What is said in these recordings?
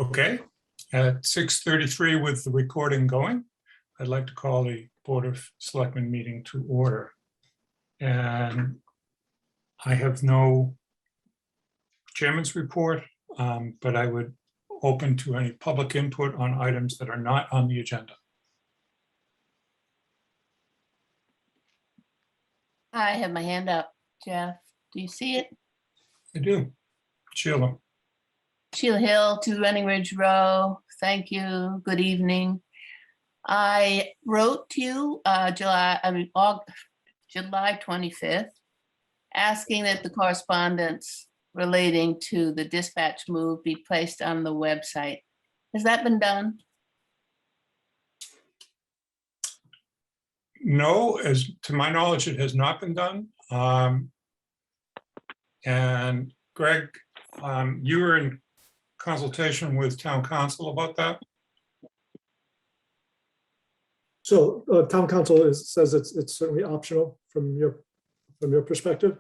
Okay, at 6:33 with the recording going, I'd like to call the Board of Selectmen meeting to order. And I have no chairman's report, but I would open to any public input on items that are not on the agenda. I have my hand up, Jeff. Do you see it? I do. Sheila. Sheila Hill, 2 Running Ridge Row. Thank you. Good evening. I wrote to you July 25th, asking that the correspondence relating to the dispatch move be placed on the website. Has that been done? No, as to my knowledge, it has not been done. And Greg, you were in consultation with town council about that? So town council says it's certainly optional from your perspective.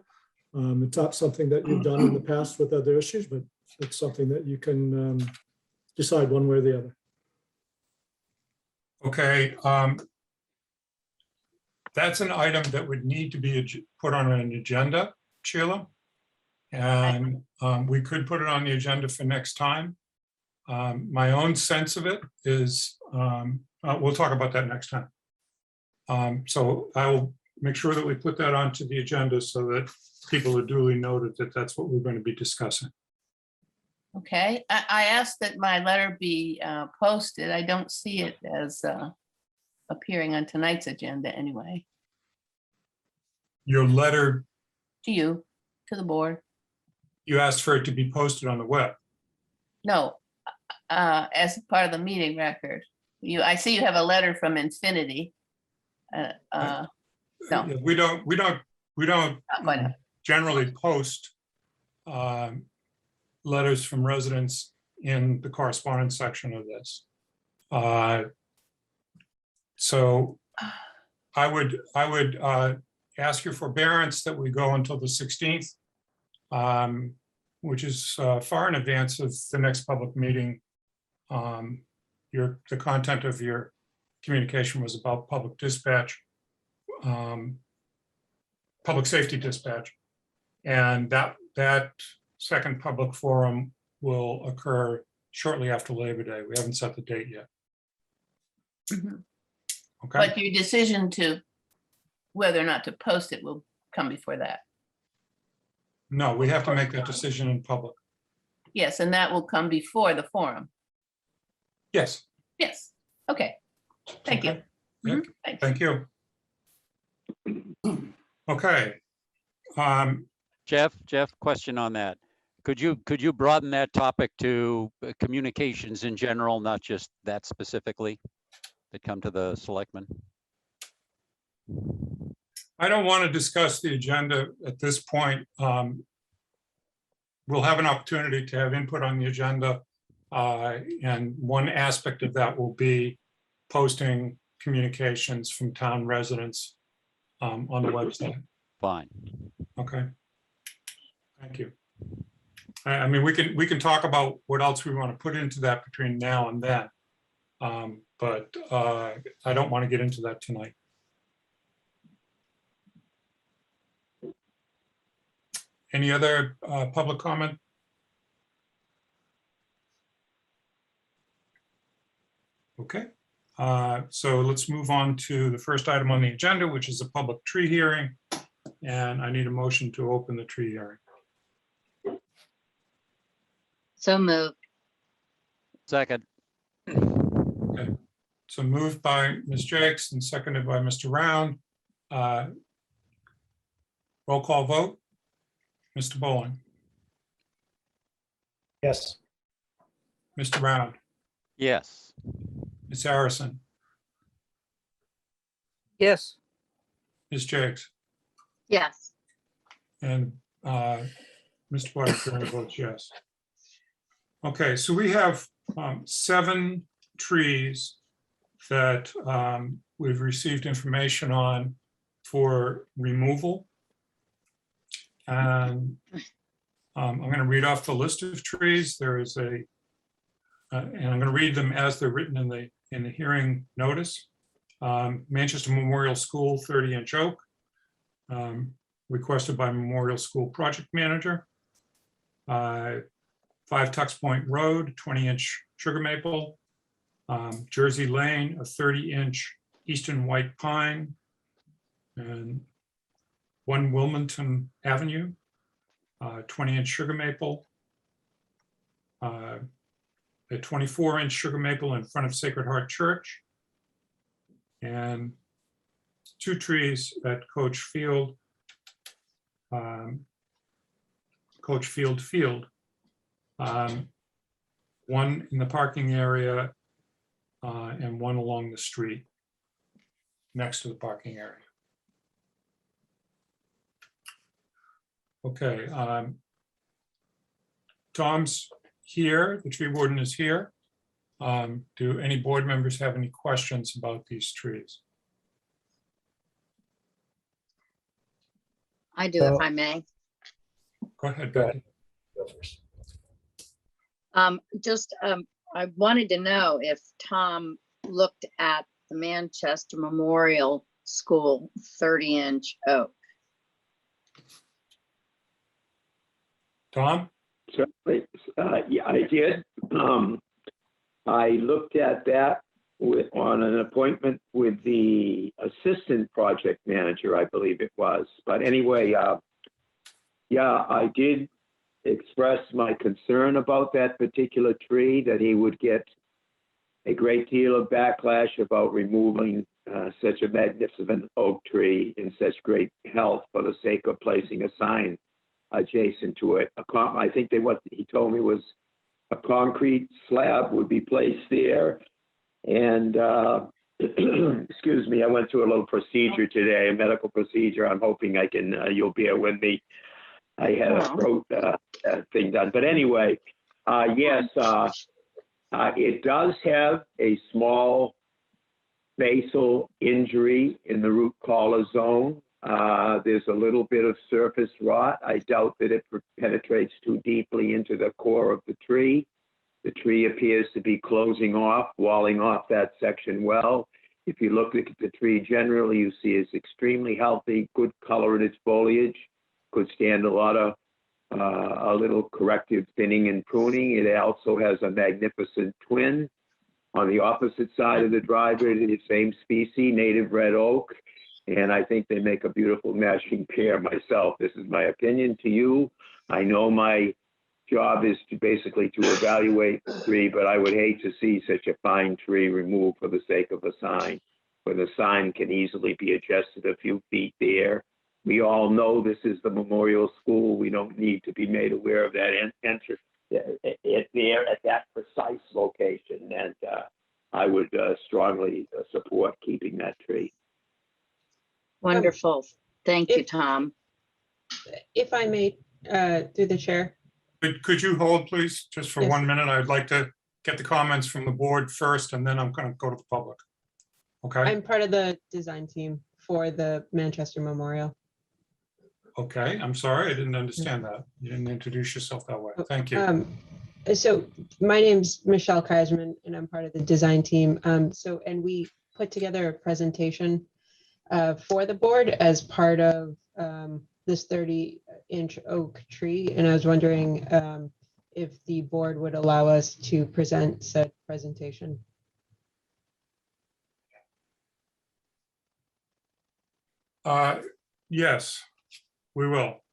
It's not something that you've done in the past with other issues, but it's something that you can decide one way or the other. Okay. That's an item that would need to be put on an agenda, Sheila. And we could put it on the agenda for next time. My own sense of it is, we'll talk about that next time. So I will make sure that we put that onto the agenda so that people are duly noted that that's what we're going to be discussing. Okay, I asked that my letter be posted. I don't see it as appearing on tonight's agenda anyway. Your letter, To you, to the board. you asked for it to be posted on the web. No, as part of the meeting record. I see you have a letter from Infinity. No. Yeah, we don't Not going to. generally post letters from residents in the correspondence section of this. So I would ask your forbearance that we go until the 16th, which is far in advance of the next public meeting. The content of your communication was about public dispatch, public safety dispatch, and that second public forum will occur shortly after Labor Day. We haven't set the date yet. Mhm. Okay. But your decision to whether or not to post it will come before that. No, we have to make that decision in public. Yes, and that will come before the forum. Yes. Yes, okay. Thank you. Okay. Yeah, Mhm, thanks. thank you. Okay. Jeff, question on that. Could you broaden that topic to communications in general, not just that specifically that come to the selectmen? I don't want to discuss the agenda at this point. We'll have an opportunity to have input on the agenda. And one aspect of that will be posting communications from town residents on the website. Fine. Okay. Thank you. I mean, we can talk about what else we want to put into that between now and then. But I don't want to get into that tonight. Any other public comment? Okay, so let's move on to the first item on the agenda, which is a public tree hearing. And I need a motion to open the tree hearing. So moved. Second. Okay. So moved by Ms. Jakes and seconded by Mr. Round. Roll call vote. Mr. Bowling, Yes. Mr. Round, Yes. Ms. Harrison, Yes. Ms. Jakes, Yes. and Mr. White votes yes. Okay, so we have 7 trees that we've received information on for removal. And I'm going to read off the list of trees. There is a and I'm going to read them as they're written in the hearing notice. Manchester Memorial School 30-inch oak, requested by Memorial School Project Manager. 5 Tux Point Road, 20-inch sugar maple. Jersey Lane, a 30-inch eastern white pine. And 1 Wilmington Avenue, 20-inch sugar maple. A 24-inch sugar maple in front of Sacred Heart Church. And 2 trees at Coach Field. Coach Field. 1 in the parking area and 1 along the street next to the parking area. Okay. Tom's here, the tree warden is here. Do any board members have any questions about these trees? I do, if I may. Go ahead, Becky. I wanted to know if Tom looked at the Manchester Memorial School 30-inch oak. Tom? Certainly, yeah, I did. I looked at that on an appointment with the assistant project manager, I believe it was. But anyway, yeah, I did express my concern about that particular tree, that he would get a great deal of backlash about removing such a magnificent oak tree in such great health for the sake of placing a sign adjacent to it. I think what he told me was a concrete slab would be placed there. And excuse me, I went through a little procedure today, a medical procedure. I'm hoping I can, you'll bear with me. I had a throat thing done. But anyway, yes, it does have a small basal injury in the root collar zone. There's a little bit of surface rot. I doubt that it penetrates too deeply into the core of the tree. The tree appears to be closing off, walling off that section well. If you look at the tree generally, you see it's extremely healthy, good color in its foliage, could stand a lot of a little corrective thinning and pruning. It also has a magnificent twin on the opposite side of the driveway, the same species, native red oak. And I think they make a beautiful matching pair myself. This is my opinion to you. I know my job is to basically to evaluate the tree, but I would hate to see such a fine tree removed for the sake of a sign, when the sign can easily be adjusted a few feet there. We all know this is the Memorial School. We don't need to be made aware of that entrance there at that precise location. And I would strongly support keeping that tree. Wonderful. Thank you, Tom. If I may, through the chair. Could you hold, please, just for Yes. 1 minute? I'd like to get the comments from the board first, and then I'm going to go to the public. Okay? I'm part of the design team for the Manchester Memorial. Okay, I'm sorry, I didn't understand that. You didn't introduce yourself that way. Thank you. So my name's Michelle Kreisman, and I'm part of the design team. And we put together a presentation for the board as part of this 30-inch oak tree. And I was wondering if the board would allow us to present said presentation. Yes, we will.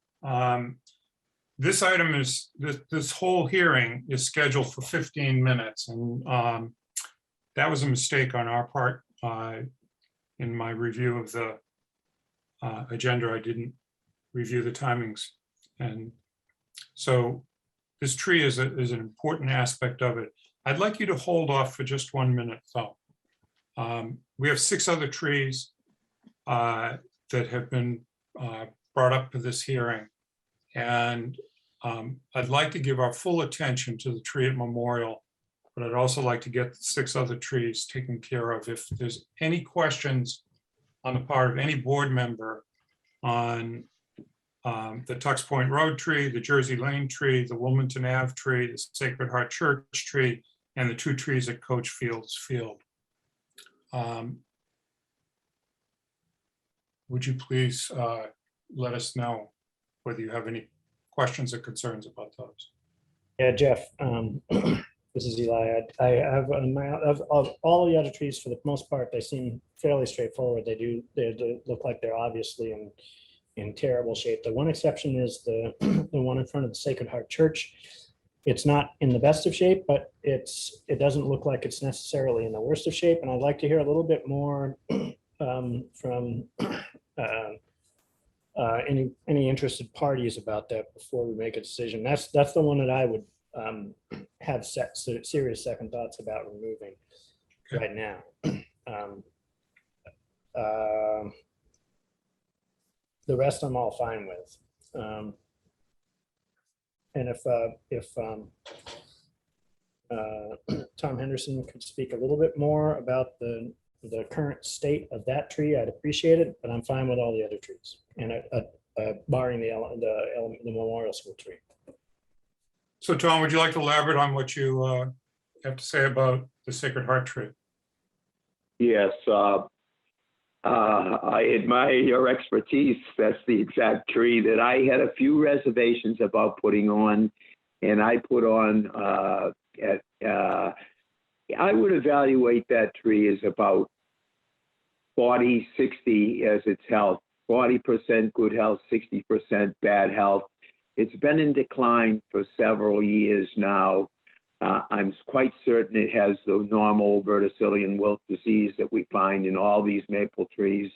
This item is, this whole hearing is scheduled for 15 minutes. And that was a mistake on our part. In my review of the agenda, I didn't review the timings. And so this tree is an important aspect of it. I'd like you to hold off for just 1 minute though. We have 6 other trees that have been brought up for this hearing. And I'd like to give our full attention to the tree at Memorial, but I'd also like to get the 6 other trees taken care of. If there's any questions on the part of any board member on the Tux Point Road tree, the Jersey Lane tree, the Wilmington Ave tree, the Sacred Heart Church tree, and the 2 trees at Coach Fields Field. Would you please let us know whether you have any questions or concerns about those? Yeah, Jeff, this is Eli. I have of all the other trees, for the most part, they seem fairly straightforward. They look like they're obviously in terrible shape. The one exception is the one in front of the Sacred Heart Church. It's not in the best of shape, but it doesn't look like it's necessarily in the worst of shape. And I'd like to hear a little bit more from any interested parties about that before we make a decision. That's the one that I would have serious second thoughts about removing right now. The rest I'm all fine with. And if Tom Henderson could speak a little bit more about the current state of that tree, I'd appreciate it, but I'm fine with all the other trees, and barring the Memorial School tree. So Tom, would you like to elaborate on what you have to say about the Sacred Heart tree? Yes, I admire your expertise. That's the exact tree that I had a few reservations about putting on, and I put on I would evaluate that tree as about 40, 60 as its health, 40% good health, 60% bad health. It's been in decline for several years now. I'm quite certain it has the normal verticillium wilt disease that we find in all these maple trees.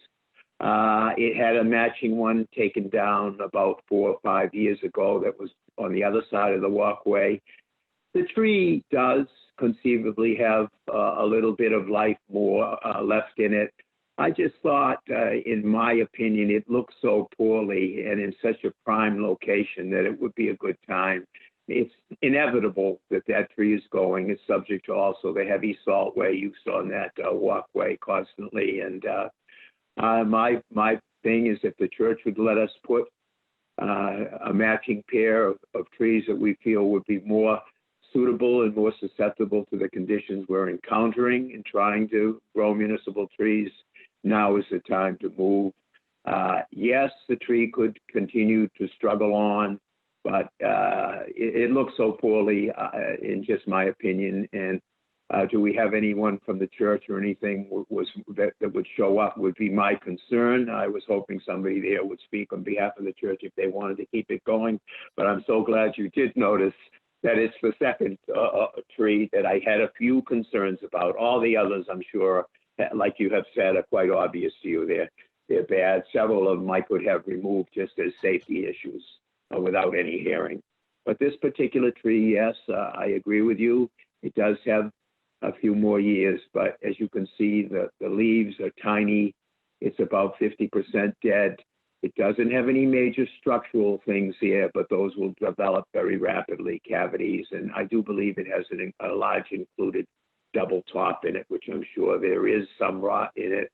It had a matching one taken down about 4 or 5 years ago that was on the other side of the walkway. The tree does conceivably have a little bit of life more left in it. I just thought, in my opinion, it looks so poorly and in such a prime location that it would be a good time. It's inevitable that that tree is going. It's subject to also the heavy salt way use on that walkway constantly. And my thing is, if the church would let us put a matching pair of trees that we feel would be more suitable and more susceptible to the conditions we're encountering in trying to grow municipal trees, now is the time to move. Yes, the tree could continue to struggle on, but it looks so poorly, in just my opinion. And do we have anyone from the church or anything that would show up would be my concern. I was hoping somebody there would speak on behalf of the church if they wanted to keep it going. But I'm so glad you did notice that it's the second tree that I had a few concerns about. All the others, I'm sure, like you have said, are quite obvious to you. They're bad. Several of them I could have removed just as safety issues without any hearing. But this particular tree, yes, I agree with you. It does have a few more years, but as you can see, the leaves are tiny. It's about 50% dead. It doesn't have any major structural things here, but those will develop very rapidly, cavities. And I do believe it has a large included double top in it, which I'm sure there is some rot in it.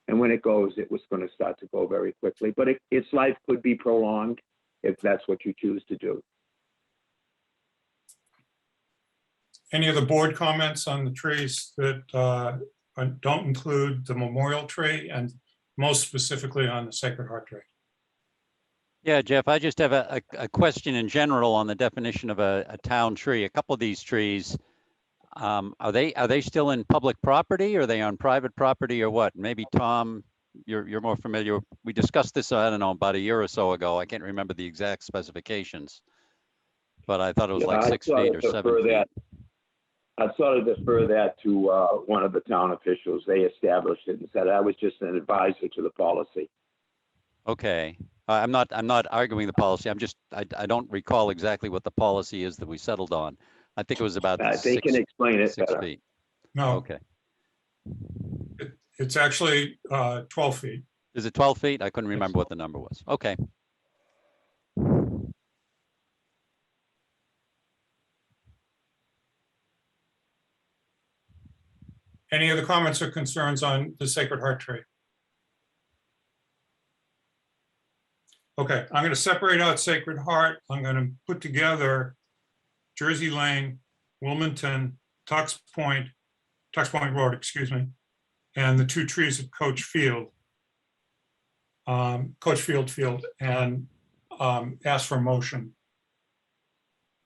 And when it goes, it was going to start to go very quickly. But its life could be prolonged if that's what you choose to do. Any of the board comments on the trees that don't include the memorial tree, and most specifically on the Sacred Heart tree? Yeah, Jeff, I just have a question in general on the definition of a town tree. A couple of these trees, are they still in public property, or are they on private property, or what? Maybe Tom, you're more familiar. We discussed this, I don't know, about a year or so ago. I can't remember the exact specifications, but I thought it was like 6 feet or 7 feet. I'd sort of defer that to one of the town officials. They established it and said I was just an advisor to the policy. Okay, I'm not arguing the policy. I don't recall exactly what the policy is that we settled on. I think it was about they can explain it 6 better. feet. No, Okay. it's actually 12 feet. Is it 12 feet? I couldn't remember what the number was. Okay. Any other comments or concerns on the Sacred Heart tree? Okay, I'm going to separate out Sacred Heart. I'm going to put together Jersey Lane, Wilmington, Tux Point Road, excuse me, and the 2 trees at Coach Field, Field, and ask for a motion.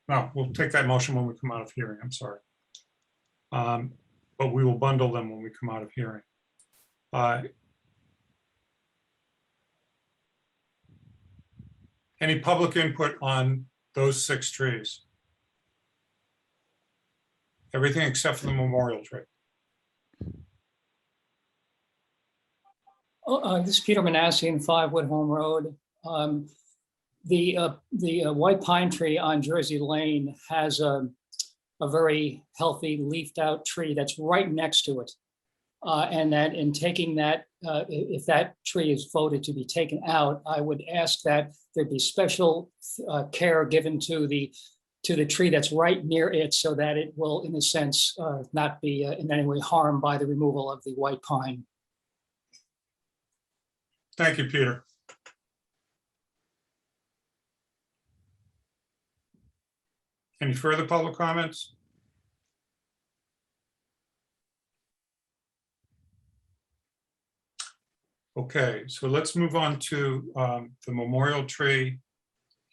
No, we'll take that motion when we come out of hearing, I'm sorry. But we will bundle them when we come out of hearing. Any public input on those 6 trees? Everything except for the memorial tree. This is Peter Manassian, 5 Woodhome Road. The white pine tree on Jersey Lane has a very healthy leafed out tree that's right next to it. And that in taking that, if that tree is voted to be taken out, I would ask that there be special care given to the tree that's right near it so that it will, in a sense, not be in any way harmed by the removal of the white pine. Thank you, Peter. Any further public comments? Okay, so let's move on to the memorial tree.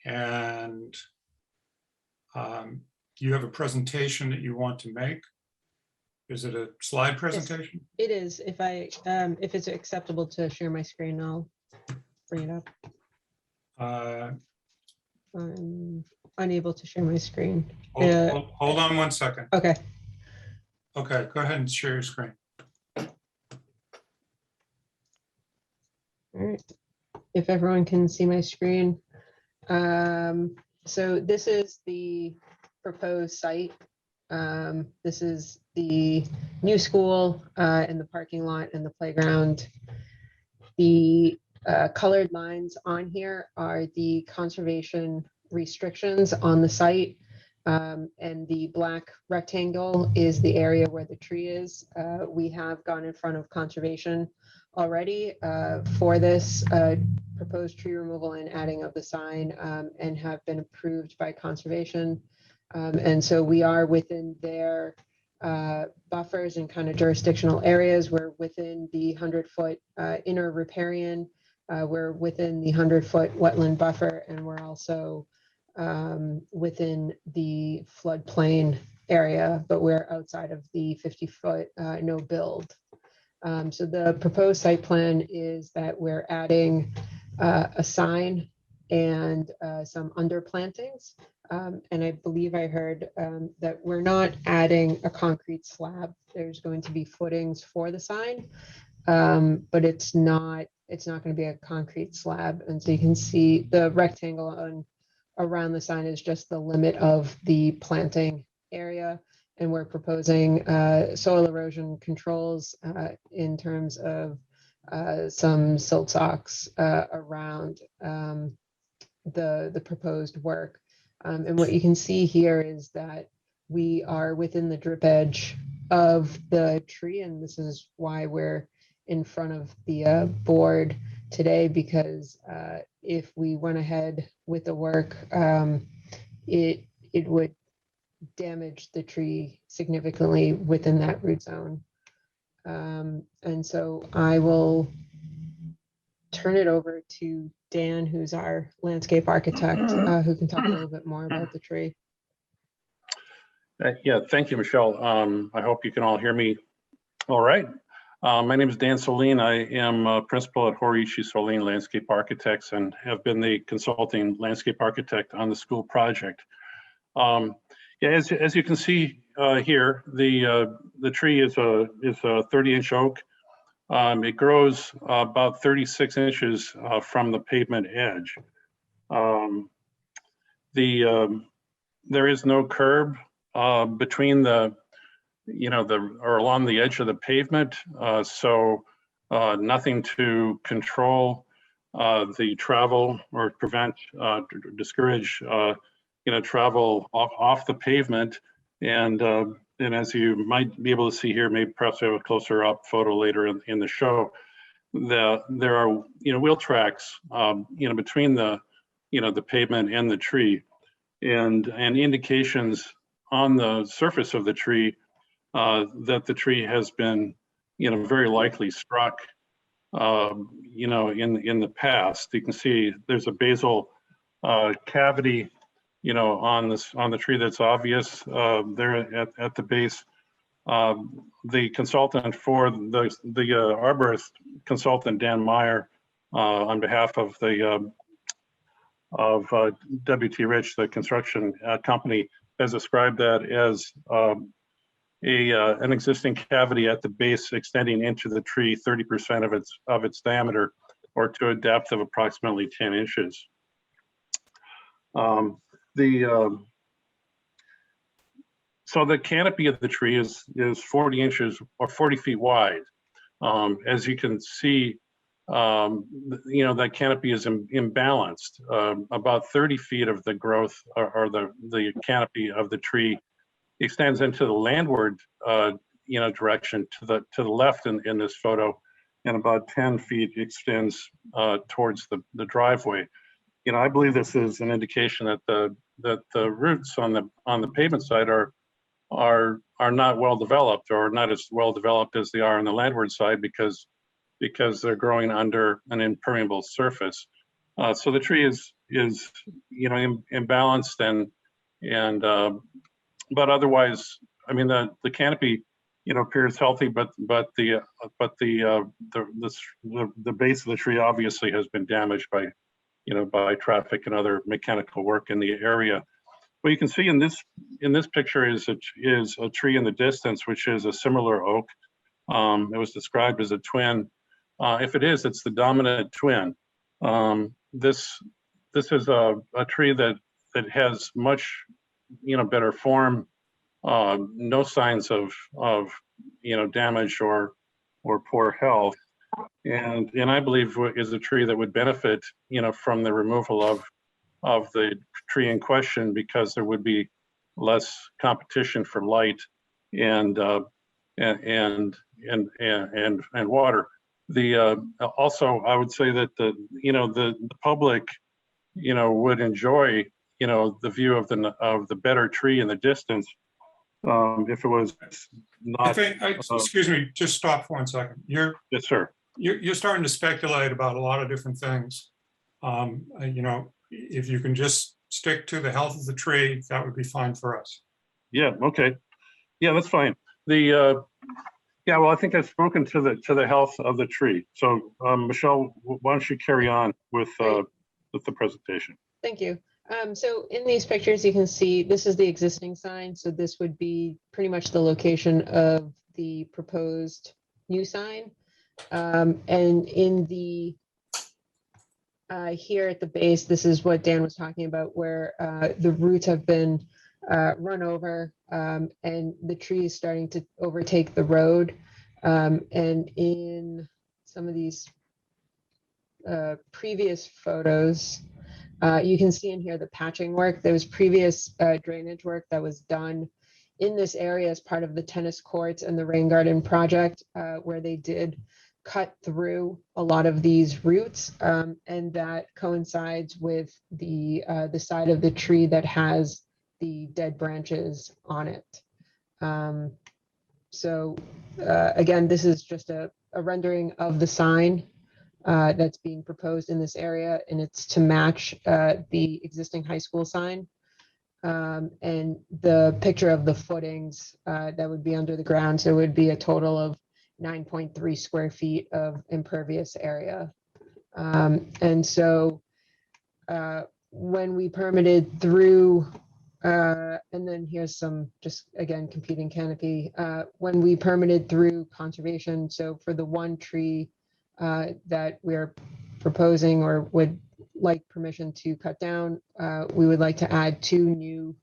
And you have a presentation that you want to make. Is it a slide presentation? It is. If it's acceptable to share my screen, I'll bring it up. I'm unable to share my screen. Hold on one second. Okay. Okay, go ahead and share your screen. All right. If everyone can see my screen. So this is the proposed site. This is the new school and the parking lot and the playground. The colored lines on here are the conservation restrictions on the site. And the black rectangle is the area where the tree is. We have gone in front of conservation already for this proposed tree removal and adding of the sign and have been approved by conservation. And so we are within their buffers and kind of jurisdictional areas. We're within the 100-foot inner riparian. We're within the 100-foot wetland buffer, and we're also within the floodplain area, but we're outside of the 50-foot no build. So the proposed site plan is that we're adding a sign and some underplantings. And I believe I heard that we're not adding a concrete slab. There's going to be footings for the sign, but it's not going to be a concrete slab. And so you can see the rectangle around the sign is just the limit of the planting area. And we're proposing soil erosion controls in terms of some silt socks around the proposed work. And what you can see here is that we are within the drip edge of the tree. And this is why we're in front of the board today, because if we went ahead with the work, it would damage the tree significantly within that root zone. And so I will turn it over to Dan, who's our landscape architect, who can talk a little bit more about the tree. Yeah, thank you, Michelle. I hope you can all hear me all right. My name is Dan Soline. I am a principal at Horiichi Soline Landscape Architects and have been the consulting landscape architect on the school project. Yeah, as you can see here, the tree is a 30-inch oak. It grows about 36 inches from the pavement edge. There is no curb between or along the edge of the pavement, so nothing to control the travel or prevent, discourage travel off the pavement. And as you might be able to see here, maybe perhaps I have a closer up photo later in the show, there are wheel tracks between the the pavement and the tree, and indications on the surface of the tree that the tree has been, very likely struck, in the past. You can see there's a basal cavity, on the tree that's obvious there at the base. The consultant for the arborist consultant, Dan Meyer, on behalf of the WT Rich, the construction company, has described that as an existing cavity at the base extending into the tree 30% of its diameter, or to a depth of approximately 10 inches. So the canopy of the tree is 40 inches or 40 feet wide. As you can see, that canopy is imbalanced. About 30 feet of the growth, or the canopy of the tree, extends into the landward, direction to the left in this photo, and about 10 feet extends towards the driveway. I believe this is an indication that the roots on the pavement side are not well developed, or not as well developed as they are on the landward side, because they're growing under an impermeable surface. So the tree is imbalanced, but otherwise, I mean, the canopy appears healthy, but the base of the tree obviously has been damaged by traffic and other mechanical work in the area. What you can see in this picture is a tree in the distance, which is a similar oak. It was described as a twin. If it is, it's the dominant twin. This is a tree that has much better form, no signs of damage or poor health, and I believe is a tree that would benefit from the removal of the tree in question, because there would be less competition for light and water. Also, I would say that the public would enjoy the view of the better tree in the distance, if it was not. I think, excuse me, just stop for 1 second. Yes, sir. You're starting to speculate about a lot of different things. If you can just stick to the health of the tree, that would be fine for us. Yeah. Okay. Yeah, that's fine. Well, I think I've spoken to the health of the tree. So, Michelle, why don't you carry on with the presentation? Thank you. So in these pictures, you can see this is the existing sign. So this would be pretty much the location of the proposed new sign. And in the here at the base, this is what Dan was talking about, where the roots have been run over, and the tree is starting to overtake the road. And in some of these previous photos, you can see in here the patching work. There was previous drainage work that was done in this area as part of the tennis courts and the rain garden project, where they did cut through a lot of these roots, and that coincides with the side of the tree that has the dead branches on it. So again, this is just a rendering of the sign that's being proposed in this area, and it's to match the existing high school sign. And the picture of the footings that would be under the ground, so it would be a total of 9.3 square feet of impervious area. And so when we permitted through, and then here's some, just again, competing canopy. When we permitted through conservation, so for the one tree that we're proposing or would like permission to cut down, we would like to add 2 new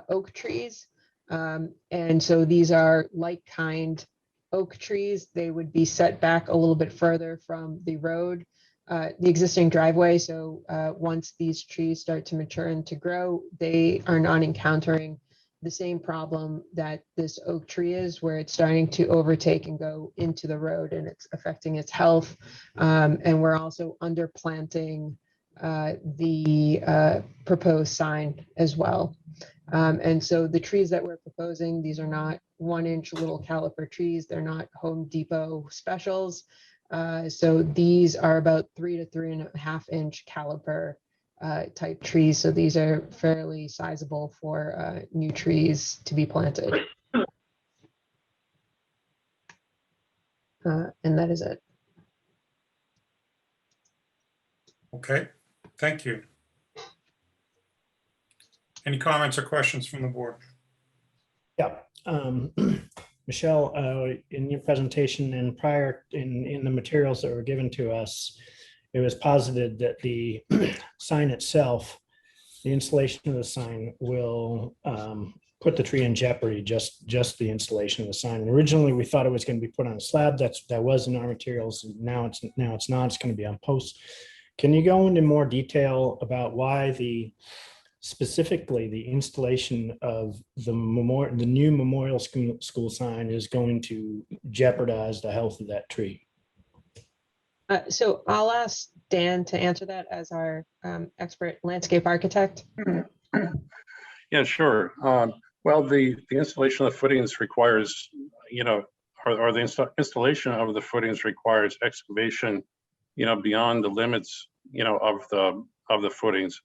oak trees. And so these are like kind oak trees. They would be set back a little bit further from the road, the existing driveway. So once these trees start to mature and to grow, they are not encountering the same problem that this oak tree is, where it's starting to overtake and go into the road, and it's affecting its health. And we're also underplanting the proposed sign as well. And so the trees that we're proposing, these are not 1-inch little caliper trees. They're not Home Depot specials. So these are about 3 to 3.5-inch caliper type trees. So these are fairly sizable for new trees to be planted. And that is it. Okay, thank you. Any comments or questions from the board? Yeah. Michelle, in your presentation and prior in the materials that were given to us, it was posited that the sign itself, the installation of the sign will put the tree in jeopardy, just the installation of the sign. And originally, we thought it was going to be put on a slab. That was in our materials. Now it's not. It's going to be on posts. Can you go into more detail about why specifically the installation of the new memorial school sign is going to jeopardize the health of that tree? So I'll ask Dan to answer that as our expert landscape architect. Yeah, sure. Well, the installation of the footings requires, or the installation of the footings requires excavation, beyond the limits, of the footings.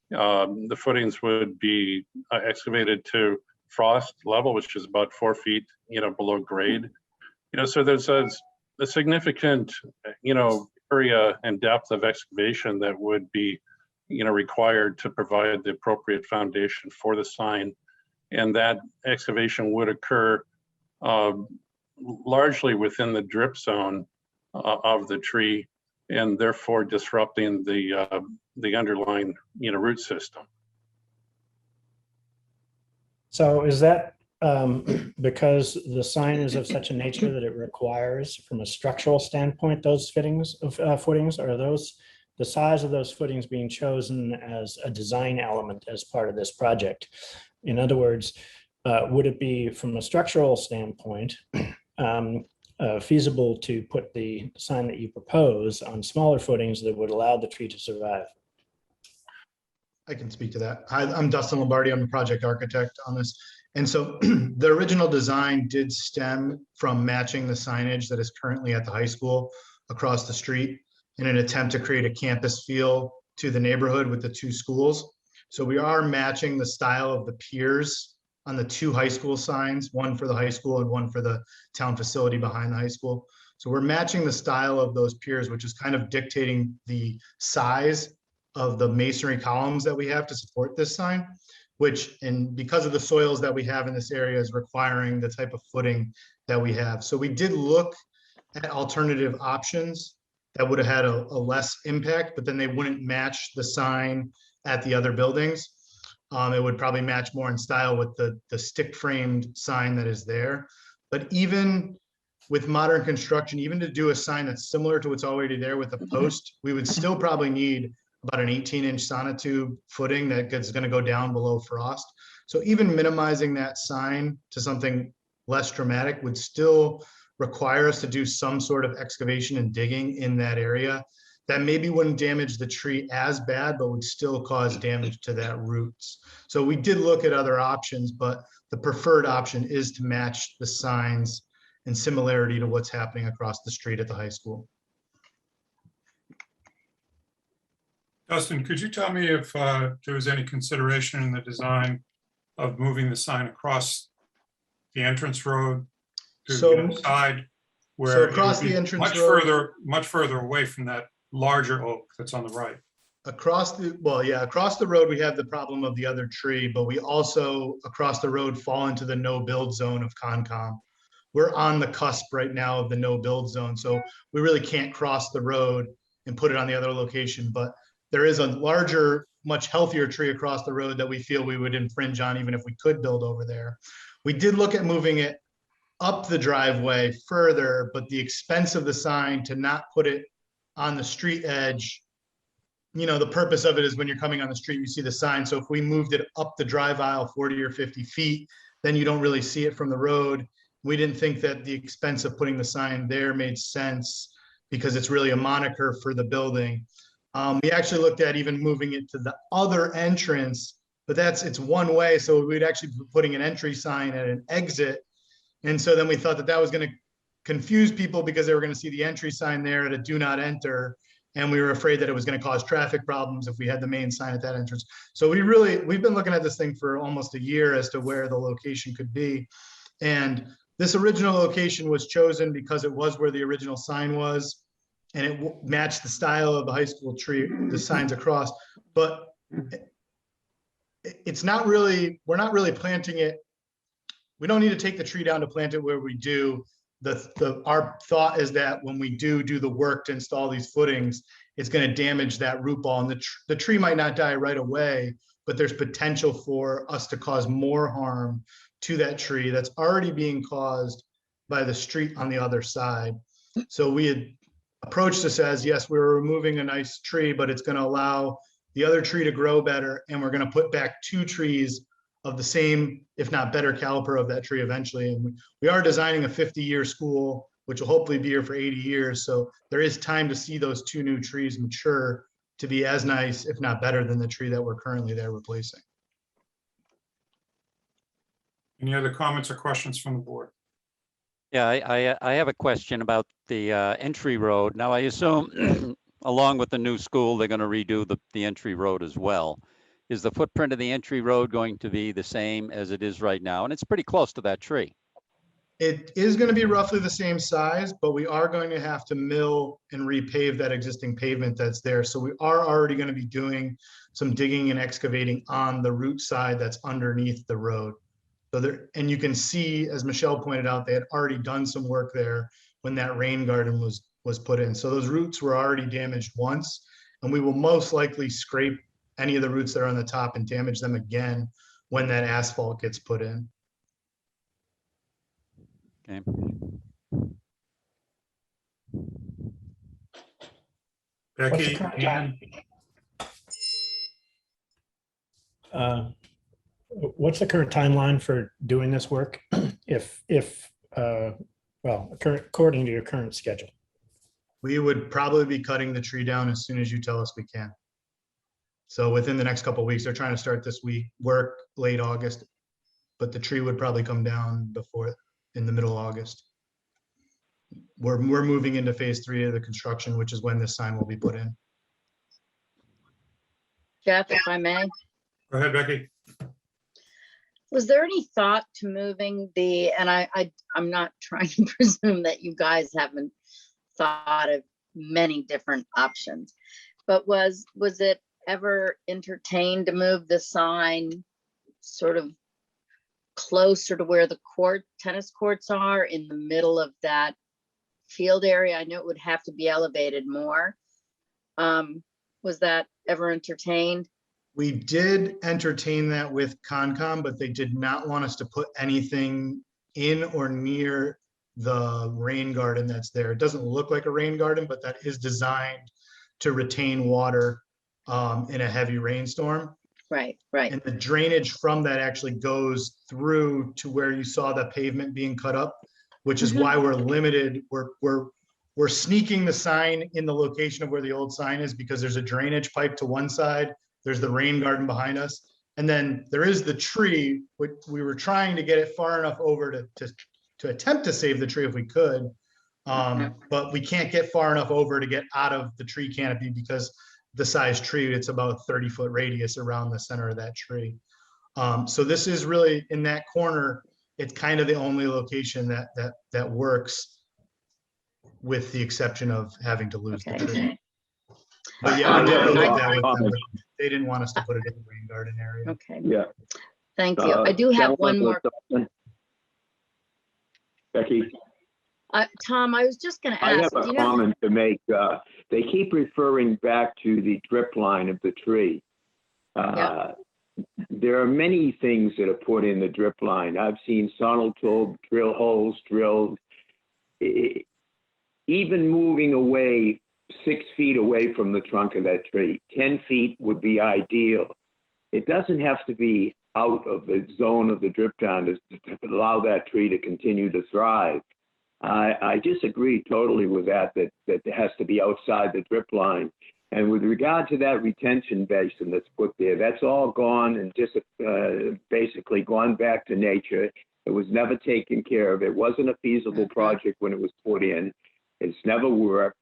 The footings would be excavated to frost level, which is about 4 feet, below grade. So there's a significant, area and depth of excavation that would be, required to provide the appropriate foundation for the sign. And that excavation would occur largely within the drip zone of the tree, and therefore disrupting the underlying, root system. So is that because the sign is of such a nature that it requires, from a structural standpoint, those footings, are those the size of those footings being chosen as a design element as part of this project? In other words, would it be, from a structural standpoint, feasible to put the sign that you propose on smaller footings that would allow the tree to survive? I can speak to that. Hi, I'm Dustin Lombardi. I'm the project architect on this. And so the original design did stem from matching the signage that is currently at the high school across the street in an attempt to create a campus feel to the neighborhood with the two schools. So we are matching the style of the piers on the two high school signs, one for the high school and one for the town facility behind the high school. So we're matching the style of those piers, which is kind of dictating the size of the masonry columns that we have to support this sign, which, and because of the soils that we have in this area, is requiring the type of footing that we have. So we did look at alternative options that would have had a less impact, but then they wouldn't match the sign at the other buildings. It would probably match more in style with the stick framed sign that is there. But even with modern construction, even to do a sign that's similar to what's already there with a post, we would still probably need about an 18-inch sonotube footing that is going to go down below frost. So even minimizing that sign to something less dramatic would still require us to do some sort of excavation and digging in that area that maybe wouldn't damage the tree as bad, but would still cause damage to that roots. So we did look at other options, but the preferred option is to match the signs in similarity to what's happening across the street at the high school. Dustin, could you tell me if there was any consideration in the design of moving the sign across the entrance road to the side, where across the entrance road, much further away from that larger oak that's on the right? Across the road, we have the problem of the other tree, but we also, across the road, fall into the no build zone of Concom. We're on the cusp right now of the no build zone, so we really can't cross the road and put it on the other location. But there is a larger, much healthier tree across the road that we feel we would infringe on even if we could build over there. We did look at moving it up the driveway further, but the expense of the sign to not put it on the street edge, the purpose of it is when you're coming on the street, you see the sign. So if we moved it up the drive aisle 40 or 50 feet, then you don't really see it from the road. We didn't think that the expense of putting the sign there made sense because it's really a moniker for the building. We actually looked at even moving it to the other entrance but it's one way. So we'd actually be putting an entry sign and an exit. And so then we thought that was going to confuse people because they were going to see the entry sign there at a do not enter. And we were afraid that it was going to cause traffic problems if we had the main sign at that entrance. So we've been looking at this thing for almost a year as to where the location could be. And this original location was chosen because it was where the original sign was, and it matched the style of the high school tree, the signs across. But it's not really, we're not really planting it. We don't need to take the tree down to plant it where we do. Our thought is that when we do the work to install these footings, it's going to damage that root ball, and the tree might not die right away, but there's potential for us to cause more harm to that tree that's already being caused by the street on the other side. So we had approached this as, yes, we're removing a nice tree, but it's going to allow the other tree to grow better, and we're going to put back 2 trees of the same, if not better caliper of that tree eventually. And we are designing a 50-year school, which will hopefully be here for 80 years. So there is time to see those 2 new trees mature to be as nice, if not better, than the tree that we're currently there replacing. Any other comments or questions from the board? Yeah, I have a question about the entry road. Now, I assume along with the new school, they're going to redo the entry road as well. Is the footprint of the entry road going to be the same as it is right now? And it's pretty close to that tree. It is going to be roughly the same size, but we are going to have to mill and repave that existing pavement that's there. So we are already going to be doing some digging and excavating on the root side that's underneath the road. So there, and you can see, as Michelle pointed out, they had already done some work there when that rain garden was put in. So those roots were already damaged once, and we will most likely scrape any of the roots that are on the top and damage them again when that asphalt gets put in. Okay. Becky, current Ann? What's the current timeline for doing this work? According to your current schedule? We would probably be cutting the tree down as soon as you tell us we can. So within the next couple of weeks, they're trying to start this week, work late August, but the tree would probably come down in the middle of August. We're moving into phase 3 of the construction, which is when this sign will be put in. Jeff, if I may, Go ahead, Becky. was there any thought to moving and I'm not trying to presume that you guys haven't thought of many different options, but was it ever entertained to move the sign sort of closer to where the tennis courts are, in the middle of that field area? I know it would have to be elevated more. Was that ever entertained? We did entertain that with Concom, but they did not want us to put anything in or near the rain garden that's there. It doesn't look like a rain garden, but that is designed to retain water in a heavy rainstorm. Right. And the drainage from that actually goes through to where you saw the pavement being cut up, which is why we're limited. We're sneaking the sign in the location of where the old sign is, because there's a drainage pipe to one side, there's the rain garden behind us, and then there is the tree, which we were trying to get it far enough over to attempt to save the tree if we could. But we can't get far enough over to get out of the tree canopy because the size tree, it's about 30-foot radius around the center of that tree. So this is really in that corner. It's kind of the only location that works, with the exception of having to lose the tree. But yeah, we did look at that with them, but they didn't want us to put it in the rain garden area. Okay. Yeah. Thank you. I do have one more. Becky, Tom, I was just going to I ask. have a comment to make. They keep referring back to the drip line of the tree. There are many things that are put in the drip line. I've seen sonotube drill holes drilled. Even moving away 6 feet away from the trunk of that tree, 10 feet would be ideal. It doesn't have to be out of the zone of the drip down to allow that tree to continue to thrive. I disagree totally with that it has to be outside the drip line. And with regard to that retention basin that's put there, that's all gone and just basically gone back to nature. It was never taken care of. It wasn't a feasible project when it was put in. It's never worked.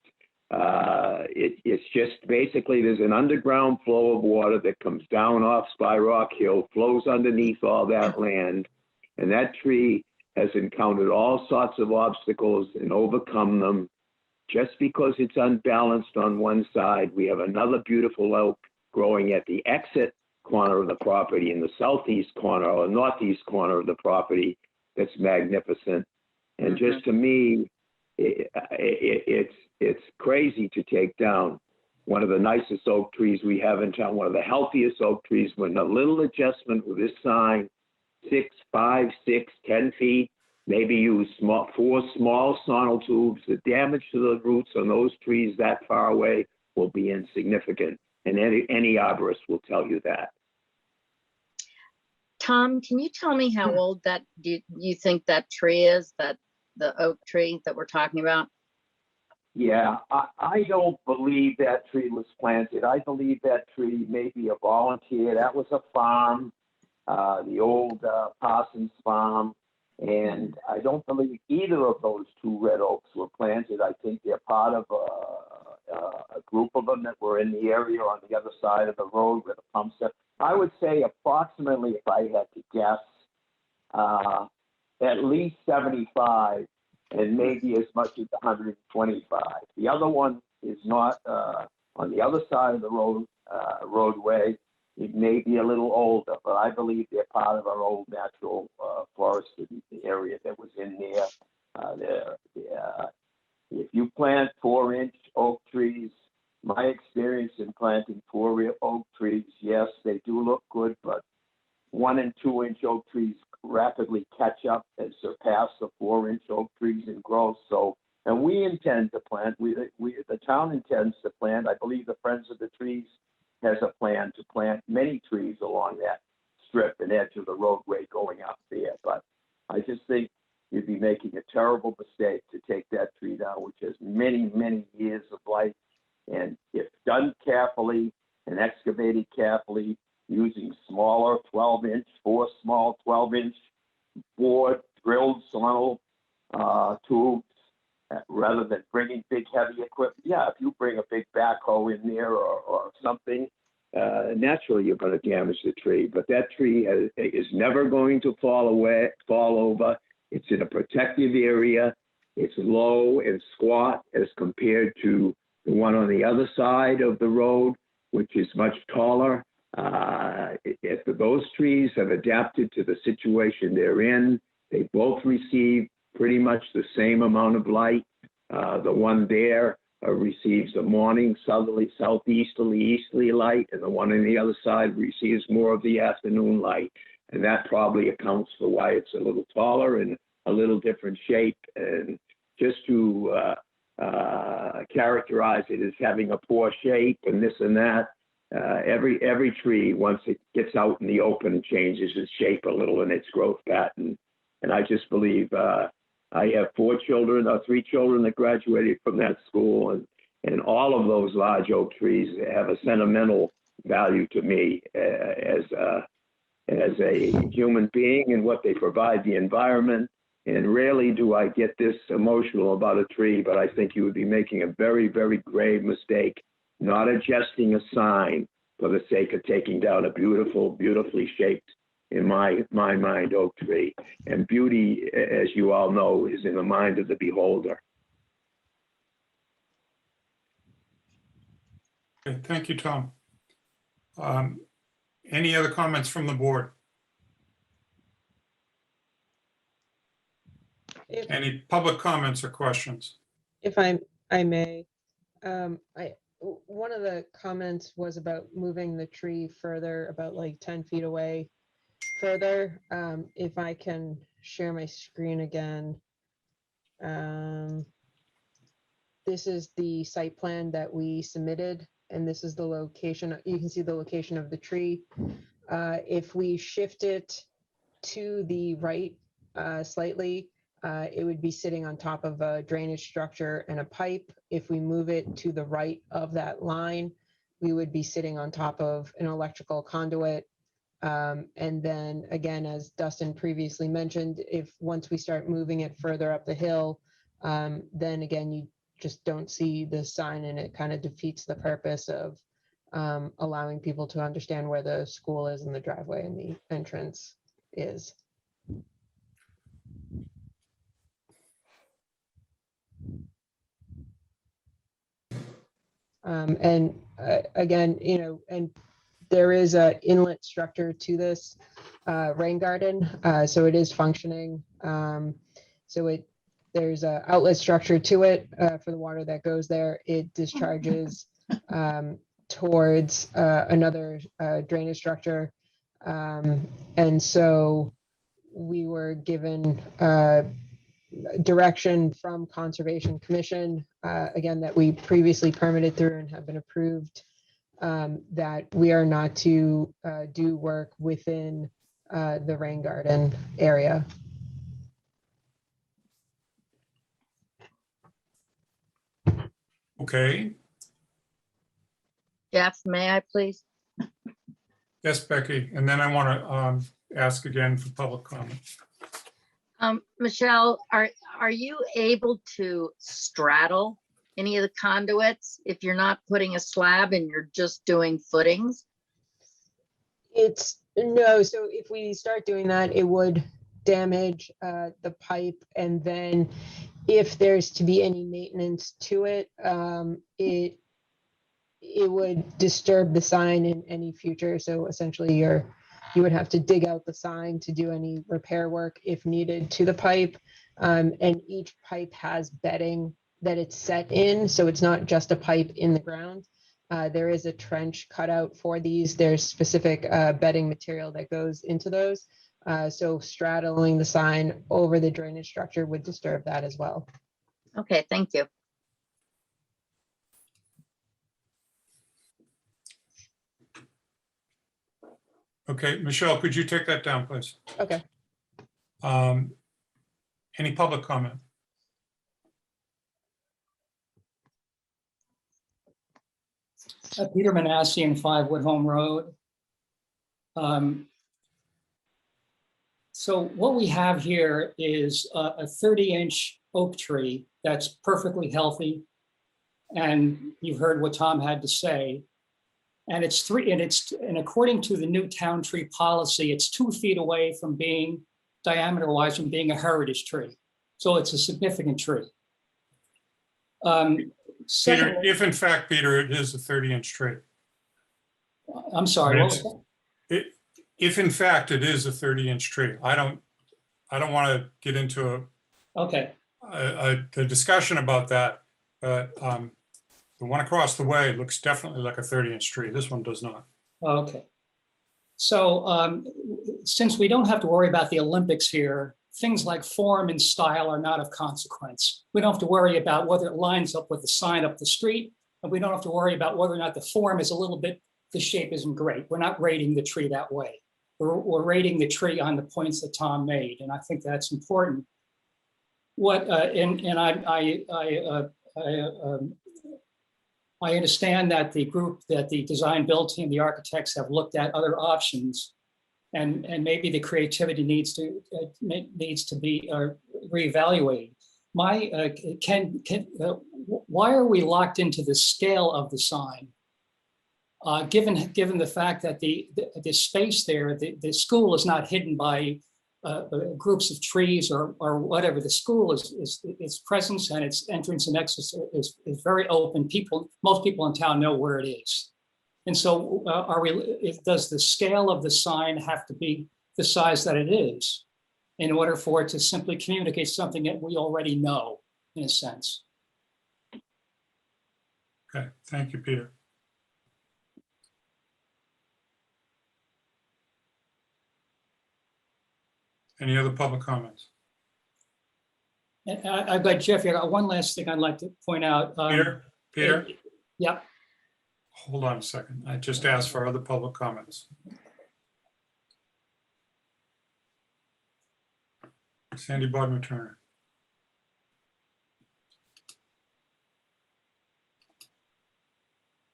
It's just basically there's an underground flow of water that comes down off Spy Rock Hill, flows underneath all that land. And that tree has encountered all sorts of obstacles and overcome them. Just because it's unbalanced on one side, we have another beautiful oak growing at the exit corner of the property in the southeast corner or northeast corner of the property that's magnificent. And just to me, it's crazy to take down one of the nicest oak trees we have in town, one of the healthiest oak trees. When a little adjustment with this sign, 6, 5, 6, 10 feet, maybe use 4 small sonotubes. The damage to the roots on those trees that far away will be insignificant. And any arborist will tell you that. Tom, can you tell me how old that you think that tree is, that the oak tree that we're talking about? Yeah, I don't believe that tree was planted. I believe that tree may be a volunteer. That was a farm, the old Parsons farm. And I don't believe either of those 2 red oaks were planted. I think they're part of a group of them that were in the area on the other side of the road where the pump set. I would say approximately, if I had to guess, at least 75 and maybe as much as 125. The other one is not on the other side of the roadway. It may be a little older, but I believe they're part of our old natural forested area that was in there. If you plant 4-inch oak trees, my experience in planting 4 oak trees, yes, they do look good, but 1- and 2-inch oak trees rapidly catch up and surpass the 4-inch oak trees in growth. So, and we intend to plant. The town intends to plant. I believe the Friends of the Trees has a plan to plant many trees along that strip and edge of the roadway going up there. But I just think you'd be making a terrible mistake to take that tree down, which has many, many years of life. And if done carefully and excavated carefully, using smaller 12-inch, 4 small 12-inch board drilled sonal tubes, rather than bringing big heavy equipment. Yeah, if you bring a big backhoe in there or something, naturally you're going to damage the tree. But that tree is never going to fall over. It's in a protective area. It's low and squat as compared to the one on the other side of the road, which is much taller. If those trees have adapted to the situation they're in, they both receive pretty much the same amount of light. The one there receives the morning southerly, southeasterly, easterly light, and the one on the other side receives more of the afternoon light. And that probably accounts for why it's a little taller and a little different shape. And just to characterize it as having a poor shape and this and that, every tree, once it gets out in the open, changes its shape a little in its growth pattern. And I just believe I have 3 children that graduated from that school, and all of those large oak trees have a sentimental value to me as a human being and what they provide the environment. And rarely do I get this emotional about a tree, but I think you would be making a very, very grave mistake not adjusting a sign for the sake of taking down a beautiful, beautifully shaped, in my mind, oak tree. And beauty, as you all know, is in the mind of the beholder. Okay, thank you, Tom. Any other comments from the board? Any public comments or questions? If I may, one of the comments was about moving the tree further, about like 10 feet away further. If I can share my screen again. This is the site plan that we submitted, and this is the location. You can see the location of the tree. If we shift it to the right slightly, it would be sitting on top of a drainage structure and a pipe. If we move it to the right of that line, we would be sitting on top of an electrical conduit. And then again, as Dustin previously mentioned, if once we start moving it further up the hill, then again, you just don't see the sign, and it kind of defeats the purpose of allowing people to understand where the school is and the driveway and the entrance is. And again, you know, and there is a inlet structure to this rain garden, so it is functioning. So there's a outlet structure to it for the water that goes there. It discharges towards another drainage structure, and so we were given direction from Conservation Commission, again, that we previously permitted through and have been approved, that we are not to do work within the rain garden area. Okay, Jeff, may I please? yes, Becky, and then I want to ask again for public comment. Michelle, are you able to straddle any of the conduits if you're not putting a slab and you're just doing footings? It's no, so if we start doing that, it would damage the pipe, and then if there's to be any maintenance to it, it would disturb the sign in any future. So essentially you would have to dig out the sign to do any repair work if needed to the pipe. And each pipe has bedding that it's set in, so it's not just a pipe in the ground. There is a trench cut out for these. There's specific bedding material that goes into those. So straddling the sign over the drainage structure would disturb that as well. Okay, thank you. Okay, Michelle, could you take that down, please? Okay. Any public comment? Peter Manassian, 5 Woodhome Road. So what we have here is a 30-inch oak tree that's perfectly healthy. And you've heard what Tom had to say. And and according to the new town tree policy, it's 2 feet away from being diameter-wise from being a heritage tree. So it's a significant tree. Peter, Secondly, if in fact, Peter, it is a 30-inch tree. I'm sorry, what was that? If in fact it is a 30-inch tree, I don't want to get into Okay, a discussion about that, but the one across the way looks definitely like a 30-inch tree. This one does not. okay. So since we don't have to worry about the Olympics here, things like form and style are not of consequence. We don't have to worry about whether it lines up with the sign up the street, and we don't have to worry about whether or not the form is a little bit, the shape isn't great. We're not rating the tree that way. We're rating the tree on the points that Tom made, and I think that's important. What I understand that the group, that the design build team, the architects have looked at other options, and maybe the creativity needs to be reevaluated. Why are we locked into the scale of the sign? Given the fact that the space there, the school is not hidden by groups of trees or whatever. The school its presence and its entrance and exit is very open. Most people in town know where it is. And so does the scale of the sign have to be the size that it is in order for it to simply communicate something that we already know, in a sense? Okay, thank you, Peter. Any other public comments? And I've got Jeff, I got one last thing I'd like to point out. Peter? Yeah. Hold on a second. I just asked for other public comments. Sandy Bodmer Turner.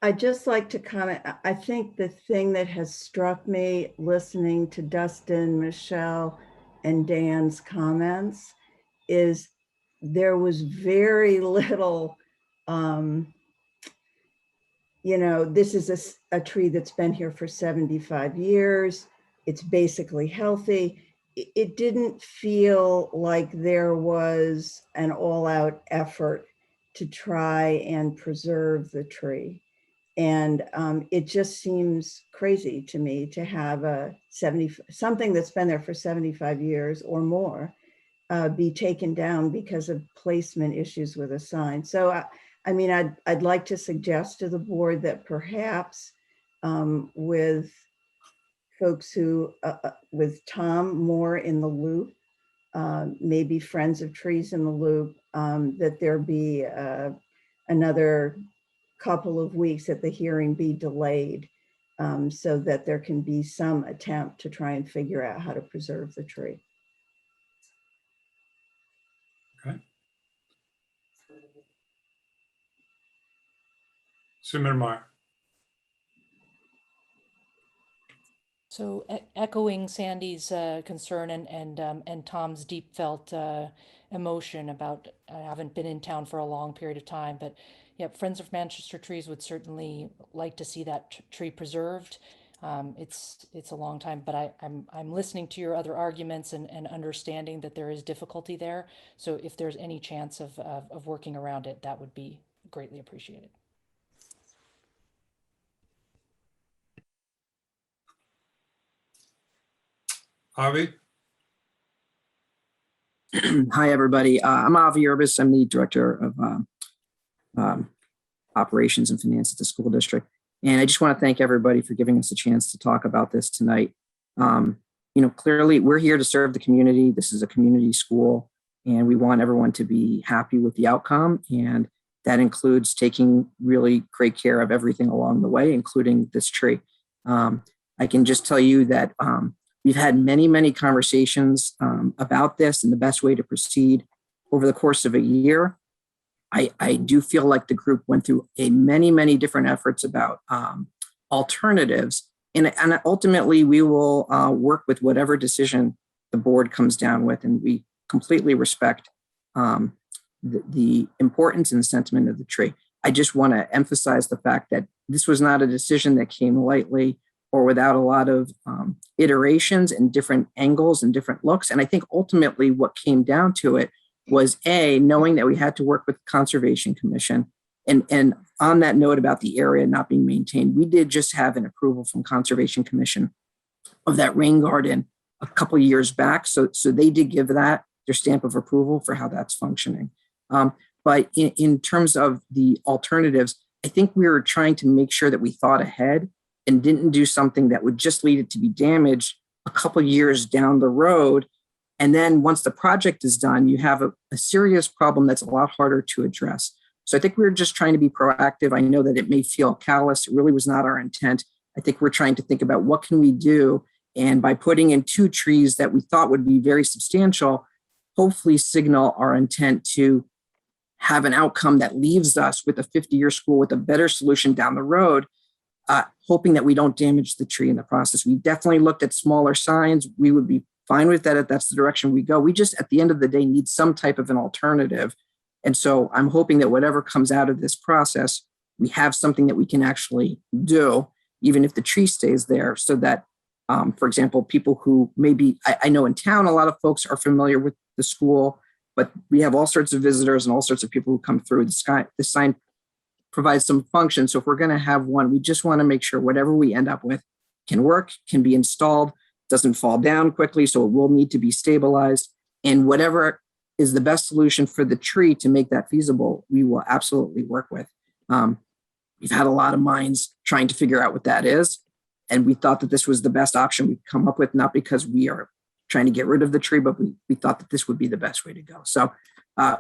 I'd just like to comment. I think the thing that has struck me listening to Dustin, Michelle, and Dan's comments is there was very little, this is a tree that's been here for 75 years. It's basically healthy. It didn't feel like there was an all-out effort to try and preserve the tree. And it just seems crazy to me to have something that's been there for 75 years or more be taken down because of placement issues with a sign. So, I mean, I'd like to suggest to the board that perhaps with folks who, with Tom more in the loop, maybe Friends of Trees in the loop, that there be another couple of weeks that the hearing be delayed so that there can be some attempt to try and figure out how to preserve the tree. Okay. Zimmermeyer. So echoing Sandy's concern and Tom's deep felt emotion about, I haven't been in town for a long period of time, but yeah, Friends of Manchester Trees would certainly like to see that tree preserved. It's a long time, but I'm listening to your other arguments and understanding that there is difficulty there. So if there's any chance of working around it, that would be greatly appreciated. Avi? Hi, everybody. I'm Avi Urbis. I'm the director of operations and finance at the school district. And I just want to thank everybody for giving us a chance to talk about this tonight. Clearly we're here to serve the community. This is a community school and we want everyone to be happy with the outcome. And that includes taking really great care of everything along the way, including this tree. I can just tell you that we've had many, many conversations about this and the best way to proceed over the course of a year. I do feel like the group went through many different efforts about alternatives. And ultimately, we will work with whatever decision the board comes down with. And we completely respect the importance and the sentiment of the tree. I just want to emphasize the fact that this was not a decision that came lightly or without a lot of iterations and different angles and different looks. And I think ultimately what came down to it was knowing that we had to work with the Conservation Commission. And on that note about the area not being maintained, we did just have an approval from Conservation Commission of that rain garden a couple of years back. So they did give that their stamp of approval for how that's functioning. But in terms of the alternatives, I think we were trying to make sure that we thought ahead and didn't do something that would just lead it to be damaged a couple of years down the road. And then once the project is done, you have a serious problem that's a lot harder to address. So I think we were just trying to be proactive. I know that it may feel callous. It really was not our intent. I think we're trying to think about what can we do. And by putting in 2 trees that we thought would be very substantial, hopefully signal our intent to have an outcome that leaves us with a 50-year school with a better solution down the road, hoping that we don't damage the tree in the process. We definitely looked at smaller signs. We would be fine with that if that's the direction we go. We just, at the end of the day, need some type of an alternative. And so I'm hoping that whatever comes out of this process, we have something that we can actually do, even if the tree stays there, so that, for example, people who maybe, I know in town, a lot of folks are familiar with the school, but we have all sorts of visitors and all sorts of people who come through. The sign provides some function. So if we're going to have one, we just want to make sure whatever we end up with can work, can be installed, doesn't fall down quickly. So it will need to be stabilized, and whatever is the best solution for the tree to make that feasible, we will absolutely work with. We've had a lot of minds trying to figure out what that is. And we thought that this was the best option we've come up with, not because we are trying to get rid of the tree, but we thought that this would be the best way to go. So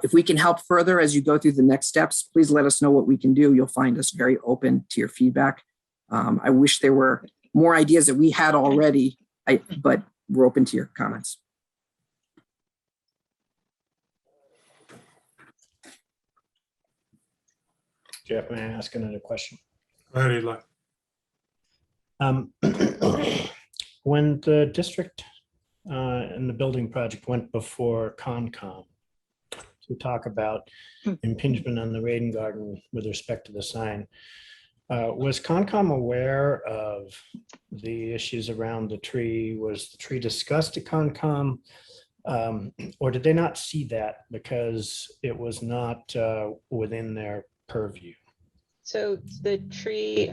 if we can help further as you go through the next steps, please let us know what we can do. You'll find us very open to your feedback. I wish there were more ideas that we had already, but we're open to your comments. Jeff, may I ask another question? Go ahead, Eli. When the district and the building project went before Concom to talk about impingement on the rain garden with respect to the sign, was Concom aware of the issues around the tree? Was the tree discussed at Concom? Or did they not see that because it was not within their purview? So the tree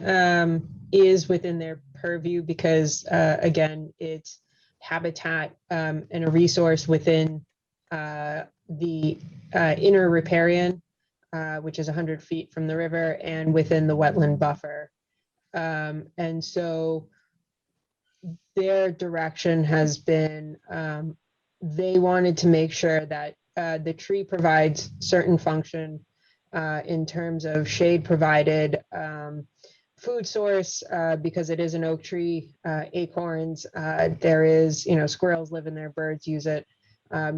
is within their purview because, again, it's habitat and a resource within the inner riparian, which is 100 feet from the river, and within the wetland buffer. And so their direction has been, they wanted to make sure that the tree provides certain function in terms of shade provided, food source, because it is an oak tree, acorns, there is, squirrels live in there, birds use it.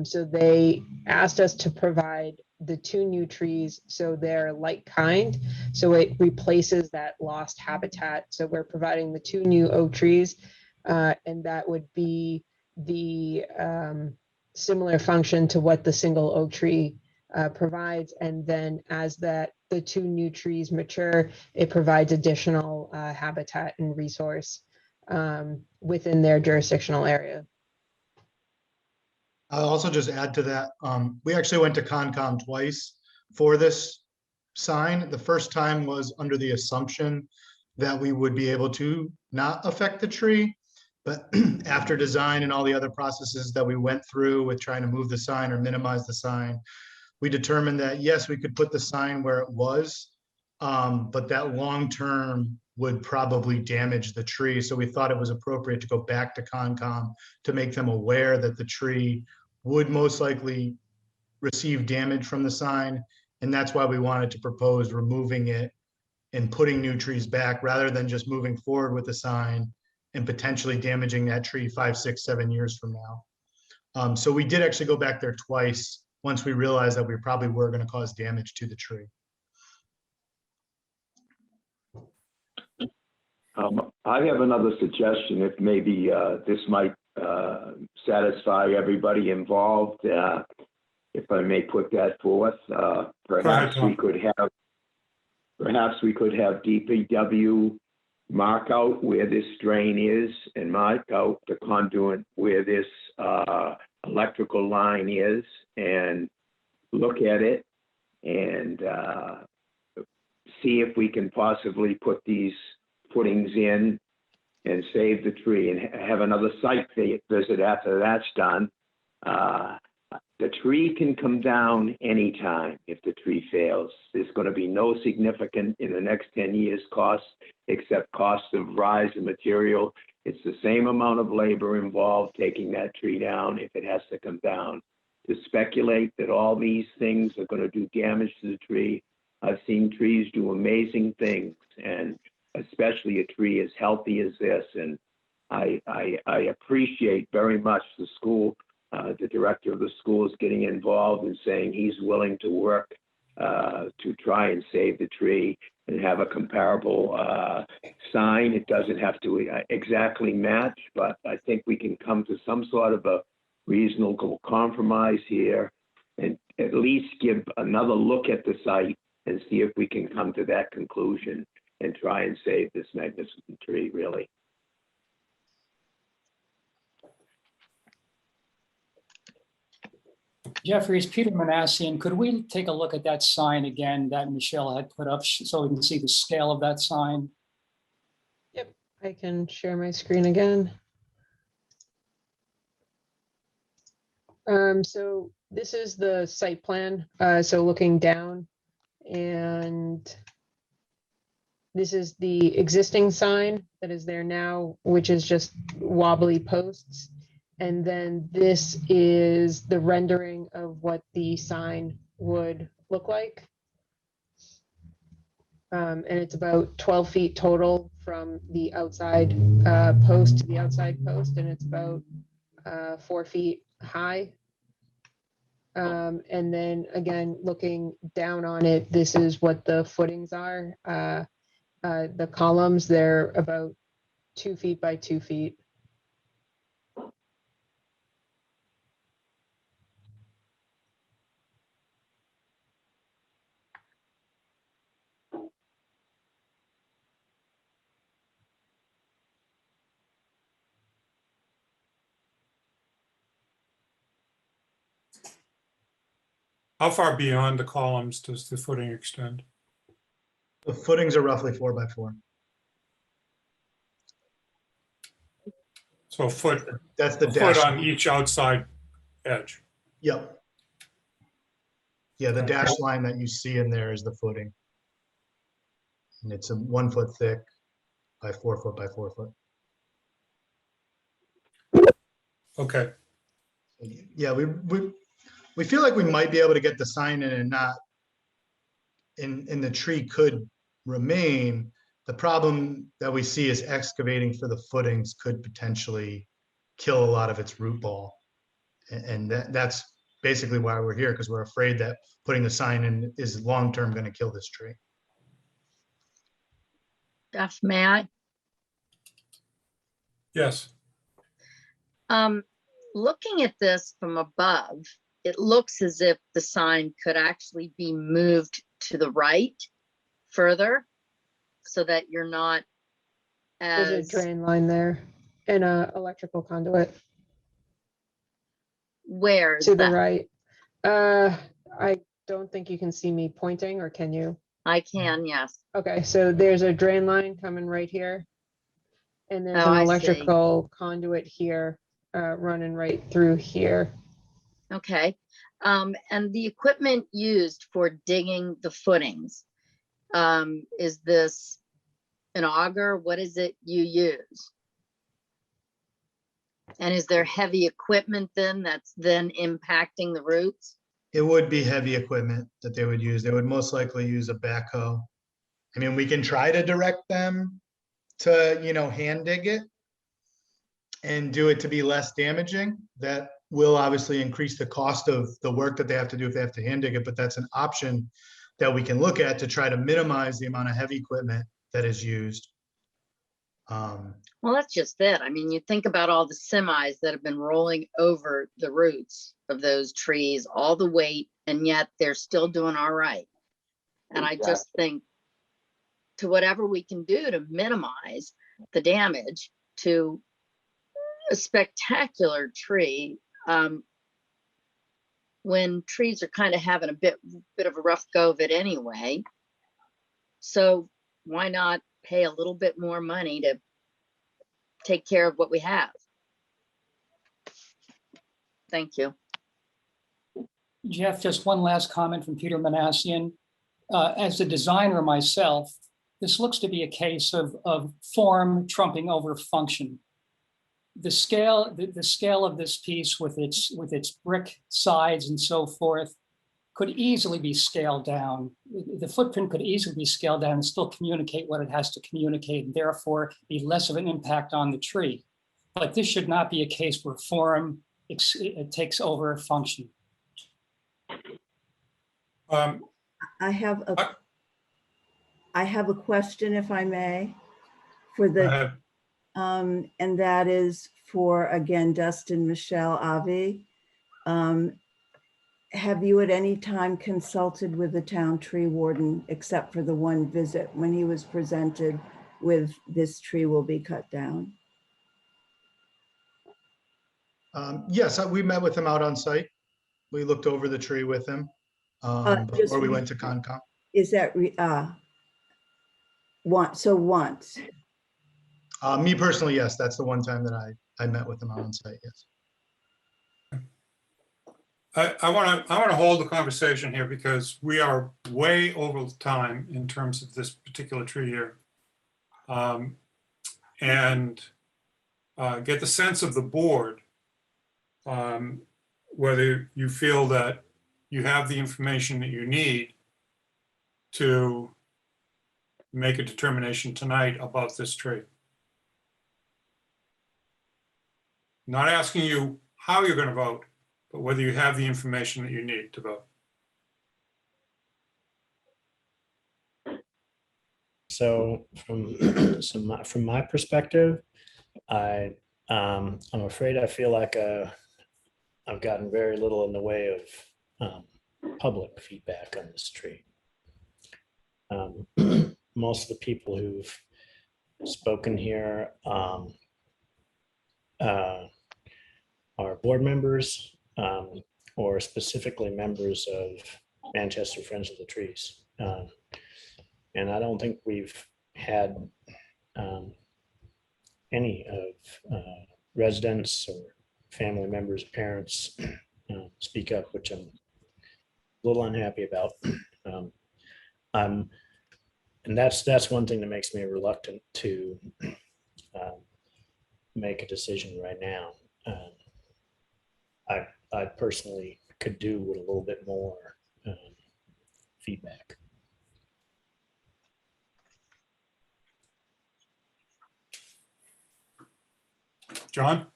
So they asked us to provide the 2 new trees so they're like kind, so it replaces that lost habitat. So we're providing the 2 new oak trees, and that would be the similar function to what the single oak tree provides. And then as the 2 new trees mature, it provides additional habitat and resource within their jurisdictional area. I'll also just add to that. We actually went to Concom twice for this sign. The first time was under the assumption that we would be able to not affect the tree. But after design and all the other processes that we went through with trying to move the sign or minimize the sign, we determined that yes, we could put the sign where it was, but that long-term would probably damage the tree. So we thought it was appropriate to go back to Concom to make them aware that the tree would most likely receive damage from the sign. And that's why we wanted to propose removing it and putting new trees back rather than just moving forward with the sign and potentially damaging that tree 5, 6, 7 years from now. So we did actually go back there twice once we realized that we probably were going to cause damage to the tree. I have another suggestion, if maybe this might satisfy everybody involved. If I may put that forth, perhaps we could have DPW mark out where this drain is and mark out the conduit where this electrical line is, and look at it and see if we can possibly put these footings in and save the tree, and have another site visit after that's done. The tree can come down anytime if the tree fails. There's going to be no significant in the next 10 years cost except cost of rise in material. It's the same amount of labor involved taking that tree down if it has to come down. To speculate that all these things are going to do damage to the tree, I've seen trees do amazing things, and especially a tree as healthy as this. And I appreciate very much the school, the director of the school is getting involved and saying he's willing to work to try and save the tree and have a comparable sign. It doesn't have to exactly match, but I think we can come to some sort of a reasonable compromise here and at least give another look at the site and see if we can come to that conclusion and try and save this magnificent tree, really. Jeffrey, it's Peter Manassian. Could we take a look at that sign again that Michelle had put up so we can see the scale of that sign? Yep, I can share my screen again. So this is the site plan. So looking down, and this is the existing sign that is there now, which is just wobbly posts. And then this is the rendering of what the sign would look like. And it's about 12 feet total from the outside post to the outside post, and it's about 4 feet high. And then again, looking down on it, this is what the footings are. The columns, they're about 2 feet by 2 feet. How far beyond the columns does the footing extend? The footings are roughly 4 by 4. So a foot, That's the a dash. foot on each outside edge. Yep. Yeah, the Right. dash line that you see in there is the footing. And it's a 1 foot thick by 4 foot by 4 foot. Okay, Yeah, we feel like we might be able to get the sign in and not, and the tree could remain. The problem that we see is excavating for the footings could potentially kill a lot of its root ball. And that's basically why we're here, because we're afraid that putting the sign in is long-term going to kill this tree. Jeff, may I? yes. Looking at this from above, it looks as if the sign could actually be moved to the right further so that you're not There's a as, drain line there and a electrical conduit where is to the that? right. I don't think you can see me pointing, or can you? I can, yes. Okay, so there's a drain line coming right here. And there's Oh, an I see. electrical conduit here, running right through here. Okay. And the equipment used for digging the footings, is this an auger? What is it you use? And is there heavy equipment then that's then impacting the roots? It would be heavy equipment that they would use. They would most likely use a backhoe. I mean, we can try to direct them to, hand dig it and do it to be less damaging. That will obviously increase the cost of the work that they have to do if they have to hand dig it, but that's an option that we can look at to try to minimize the amount of heavy equipment that is used. Well, that's just it. I mean, you think about all the semis that have been rolling over the roots of those trees, all the weight, and yet they're still doing all right. And I just think to whatever we can do to minimize the damage to a spectacular tree, when trees are kind of having a bit of a rough go of it anyway. So why not pay a little bit more money to take care of what we have? Thank you. Jeff, just one last comment from Peter Manassian. As a designer myself, this looks to be a case of form trumping over function. The scale of this piece with its brick sides and so forth could easily be scaled down. The footprint could easily be scaled down and still communicate what it has to communicate, and therefore be less of an impact on the tree. But this should not be a case where form it takes over function. I have a question, if I may, for the, and that is for, again, Dustin, Michelle, Avi. Have you at any time consulted with the town tree warden, except for the one visit when he was presented with this tree will be cut down? Yes, we met with him out on site. We looked over the tree with him before we went to Concom. Is that, once? Me personally, yes, that's the one time that I met with him out on site, yes. I want to hold the conversation here because we are way over time in terms of this particular tree here. And get the sense of the board, whether you feel that you have the information that you need to make a determination tonight about this tree. Not asking you how you're going to vote, but whether you have the information that you need to vote. So from my perspective, I'm afraid I feel like I've gotten very little in the way of public feedback on this tree. Most of the people who've spoken here are board members or specifically members of Manchester Friends of the Trees. And I don't think we've had any of residents or family members, parents speak up, which I'm a little unhappy about. And that's one thing that makes me reluctant to make a decision right now. I personally could do with a little bit more feedback. John?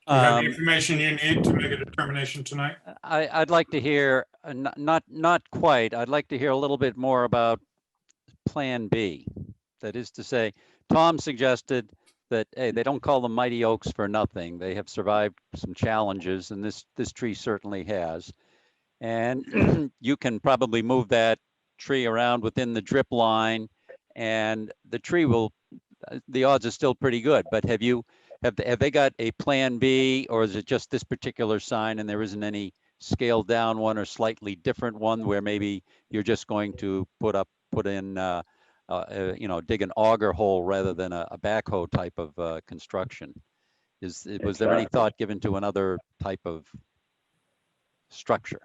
Do you have the information you need to make a determination tonight? I'd like to hear, not quite, I'd like to hear a little bit more about Plan B. That is to say, Tom suggested that, hey, they don't call them mighty oaks for nothing. They have survived some challenges, and this tree certainly has. And you can probably move that tree around within the drip line, and the tree will, the odds are still pretty good. But have they got a Plan B, or is it just this particular sign and there isn't any scaled down one or slightly different one where maybe you're just going to put in dig an auger hole rather than a backhoe type of construction? Was there any thought given to another type of structure?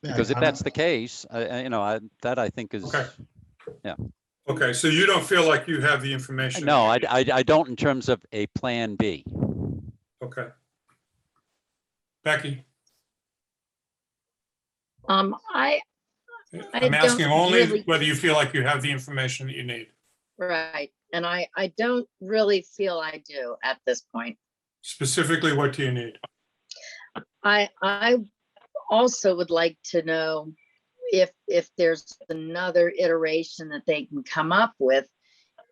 Because if that's the case, that I think is, Okay. yeah. Okay, so you don't feel like you have the information? No, I don't in terms of a Plan B. Okay. Becky? I'm asking only whether you feel like you have the information that you need. Right. And I don't really feel I do at this point. Specifically, what do you need? I also would like to know if there's another iteration that they can come up with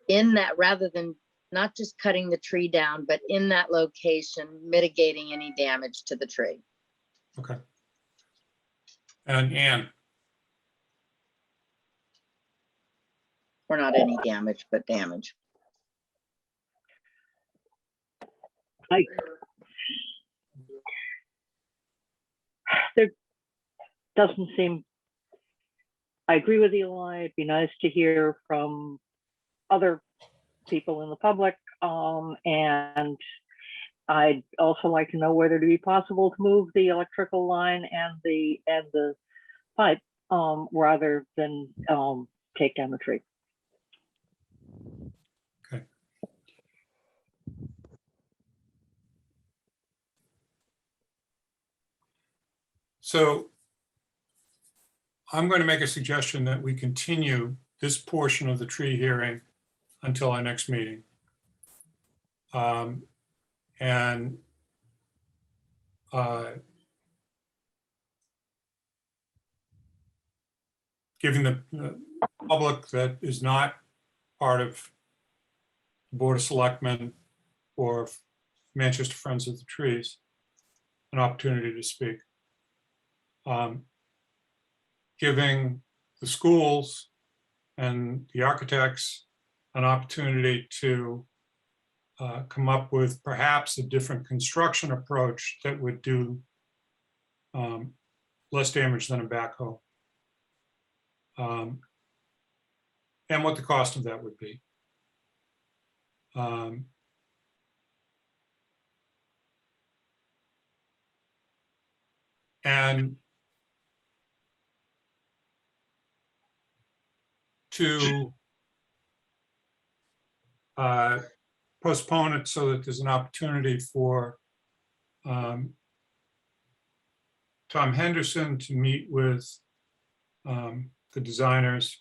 in that, rather than not just cutting the tree down, but in that location, mitigating any damage to the tree. Okay. And Ann? Or not any damage, but damage. There doesn't seem, I agree with Eli, it'd be nice to hear from other people in the public, and I'd also like to know whether it'd be possible to move the electrical line and the pipe rather than take down the tree. Okay. So I'm going to make a suggestion that we continue this portion of the tree hearing until our next meeting. And giving the public that is not part of the Board of Selectmen or Manchester Friends of the Trees an opportunity to speak. Giving the schools and the architects an opportunity to come up with perhaps a different construction approach that would do less damage than a backhoe. And what the cost of that would be. And to postpone it so that there's an opportunity for Tom Henderson to meet with the designers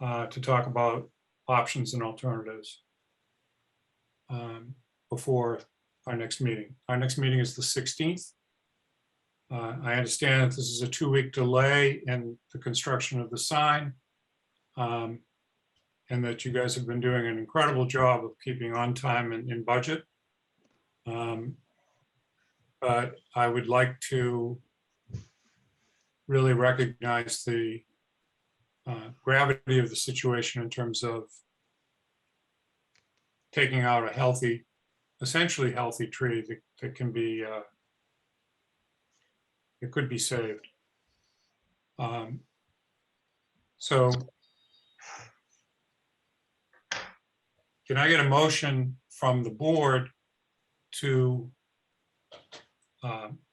to talk about options and alternatives before our next meeting. Our next meeting is the 16th. I understand that this is a 2-week delay in the construction of the sign. And that you guys have been doing an incredible job of keeping on time and in budget. But I would like to really recognize the gravity of the situation in terms of taking out a healthy, essentially healthy tree that can be, it could be saved. So can I get a motion from the board to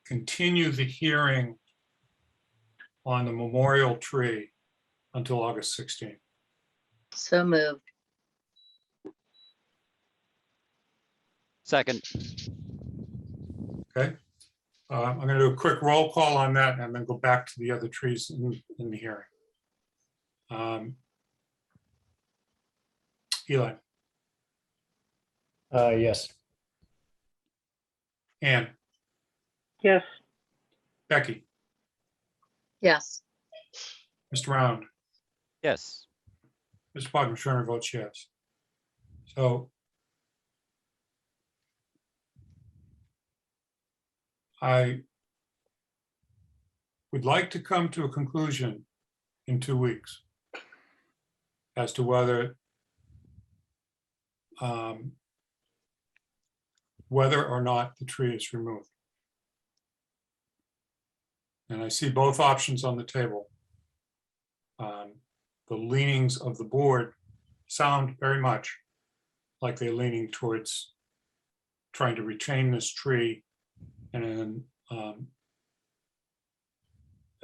continue the hearing on the memorial tree until August 16th? So moved. Second. Okay. I'm going to do a quick roll call on that and then go back to the other trees in the hearing. Eli, Yes. Ann, Yes. Becky, Yes. Mr. Round, Yes. Mr. Bodmer Turner votes yes. So I would like to come to a conclusion in 2 weeks as to whether or not the tree is removed. And I see both options on the table. The leanings of the board sound very much like they're leaning towards trying to retain this tree and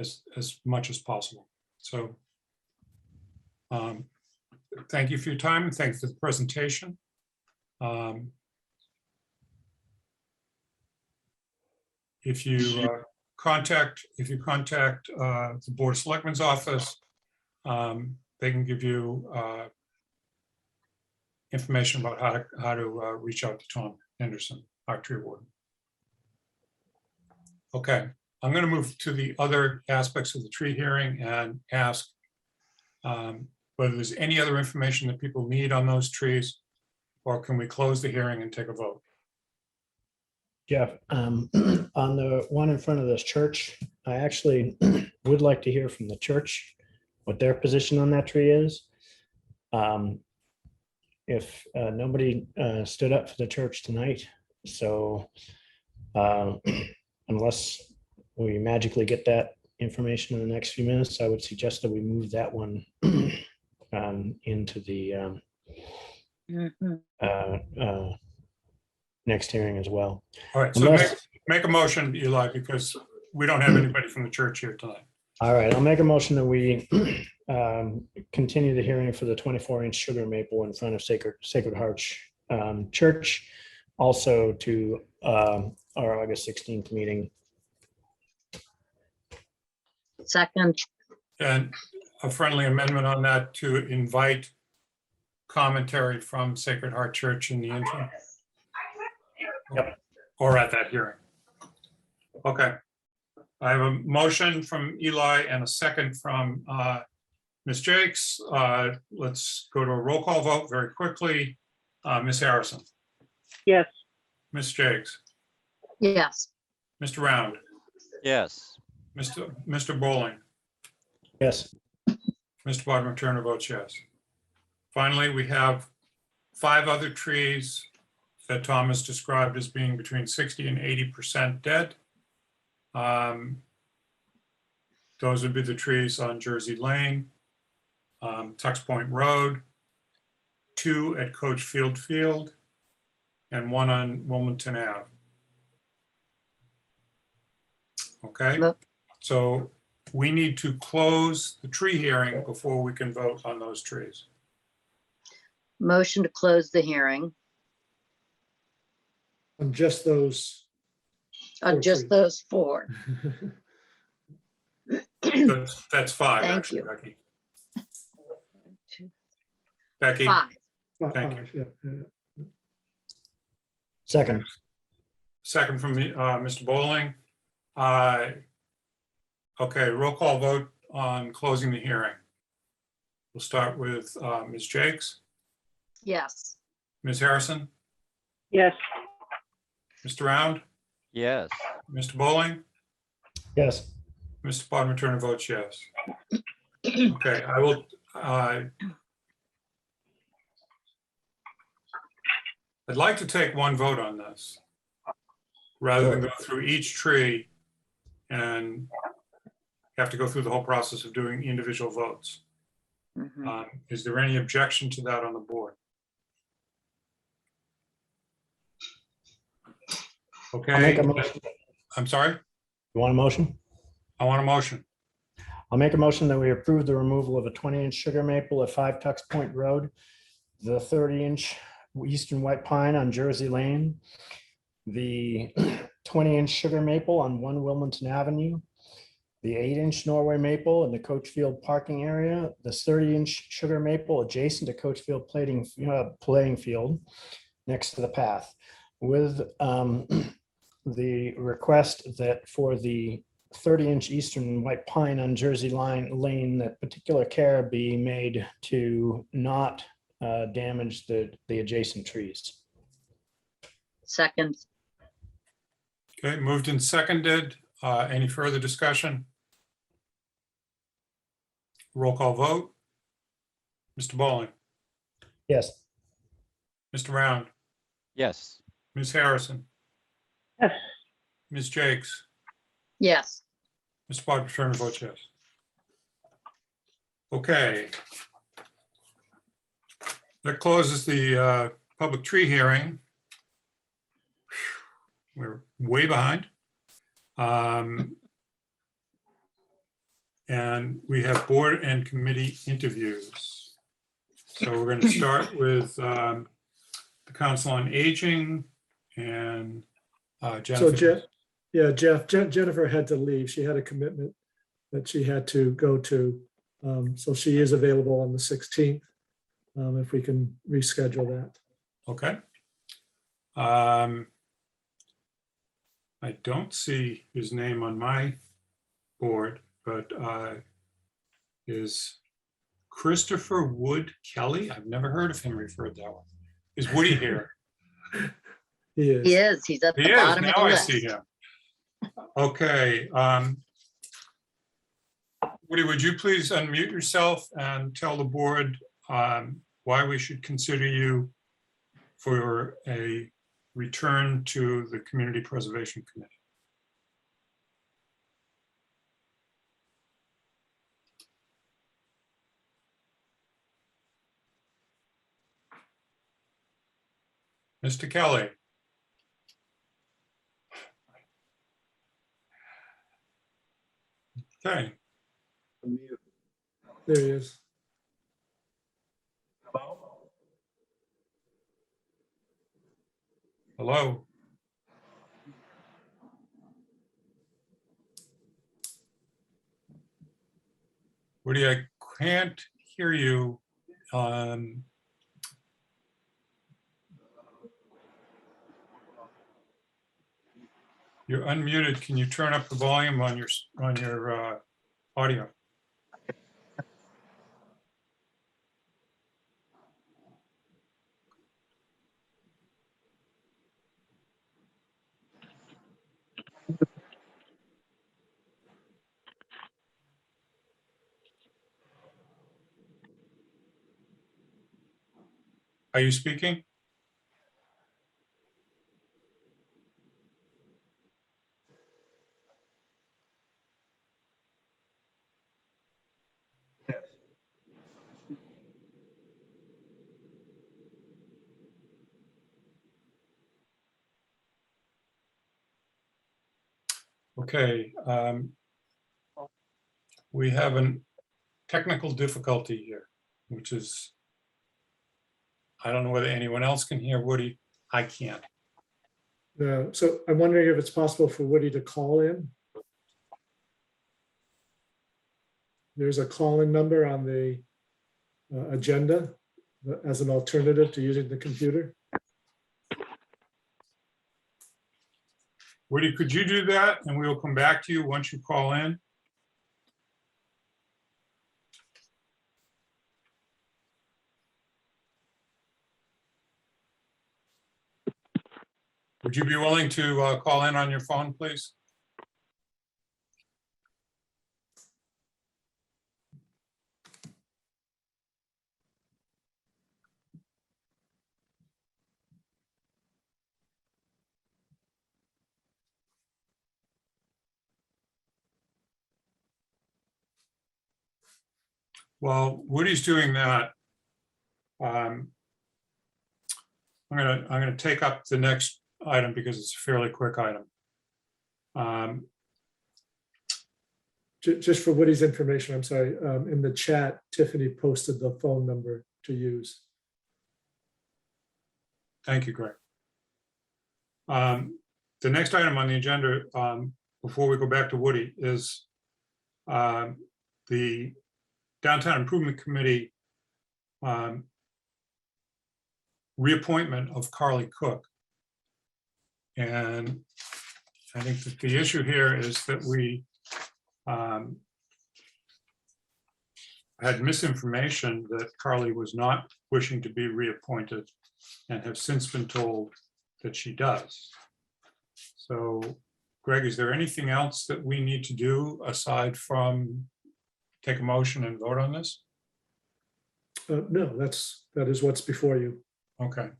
as much as possible. So thank you for your time and thanks for the presentation. If you contact the Board of Selectmen's office, they can give you information about how to reach out to Tom Henderson, our tree warden. Okay, I'm going to move to the other aspects of the tree hearing and ask whether there's any other information that people need on those trees, or can we close the hearing and take a vote? Jeff, on the one in front of this church, I actually would like to hear from the church what their position on that tree is. If nobody stood up for the church tonight, so unless we magically get that information in the next few minutes, I would suggest that we move that one into the next hearing as well. All right, so make a motion, Eli, because we don't have anybody from the church here tonight. All right, I'll make a motion that we continue the hearing for the 24-inch sugar maple in front of Sacred Heart Church, also to our August 16th meeting. Second. And a friendly amendment on that to invite commentary from Sacred Heart Church in the interim. Yep. Or at that hearing. Okay. I have a motion from Eli and a second from Ms. Jakes. Let's go to a roll call vote very quickly. Ms. Harrison. Yes. Ms. Jakes. Yes. Mr. Round. Yes. Mr. Bowling. Yes. Mr. Bodmer Turner votes yes. Finally, we have 5 other trees that Tom has described as being between 60 and 80% dead. Those would be the trees on Jersey Lane, Tux Point Road, 2 at Coach Field, and 1 on Wilmington Ave. Okay, so we need to close the tree hearing before we can vote on those trees. Motion to close the hearing On just those. on just those 4. That's 5, Thank actually, you. Becky. Becky, 5. thank you. Second. Second from Mr. Bowling. Okay, roll call vote on closing the hearing. We'll start with Ms. Jakes, Yes. Ms. Harrison, Yes. Mr. Round, Yes. Mr. Bowling, Yes. Mr. Bodmer Turner votes yes. Okay, I will, I'd like to take one vote on this, rather than go through each tree and have to go through the whole process of doing individual votes. Is there any objection to that on the board? I'll make Okay, a motion. I'm sorry, You want a motion? I want a motion. I'll make a motion that we approve the removal of a 20-inch sugar maple at 5 Tux Point Road, the 30-inch eastern white pine on Jersey Lane, the 20-inch sugar maple on 1 Wilmington Avenue, the 8-inch Norway maple in the Coachfield parking area, the 30-inch sugar maple adjacent to Coachfield playing field next to the path, with the request that for the 30-inch eastern white pine on Jersey Lane, that particular care be made to not damage the adjacent trees. Second. Okay, moved and seconded. Any further discussion? Roll call vote. Mr. Bowling, Yes. Mr. Round, Yes. Ms. Harrison, Yes. Ms. Jakes, Yes. Mr. Bodmer Turner votes yes. Okay. That closes the public tree hearing. We're way behind. And we have board and committee interviews. So we're going to start with the Council on Aging and So Jennifer. Jennifer had to leave. She had a commitment that she had to go to. So she is available on the 16th, if we can reschedule that. Okay. I don't see his name on my board, but is Christopher Wood Kelly? I've never heard of him referred that way. Is Woody here? He is. He is. He's at the He is. bottom of Now the I list. see him. Okay. Woody, would you please unmute yourself and tell the board why we should consider you for a return to the Community Preservation Committee? Mr. Kelly. Okay. There he is. Hello. Woody, I can't hear you. You're unmuted. Can you turn up the volume on your audio? Are you speaking? Okay. We have a technical difficulty here, which is, I don't know whether anyone else can hear Woody. I can't. So I'm wondering if it's possible for Woody to call in. There's a call-in number on the agenda as an alternative to using the computer. Woody, could you do that? And we will come back to you once you call in. Would you be willing to call in on your phone, please? While Woody's doing that, I'm gonna take up the next item because it's a fairly quick item. Just for Woody's information, I'm sorry, in the chat, Tiffany posted the phone number to use. Thank you, Greg. The next item on the agenda, before we go back to Woody, is the Downtown Improvement Committee reappointment of Carly Cook. And I think that the issue here is that we had misinformation that Carly was not wishing to be reappointed and have since been told that she does. So, Greg, is there anything else that we need to do aside from take a motion and vote on this? No, that is what's before you. Okay.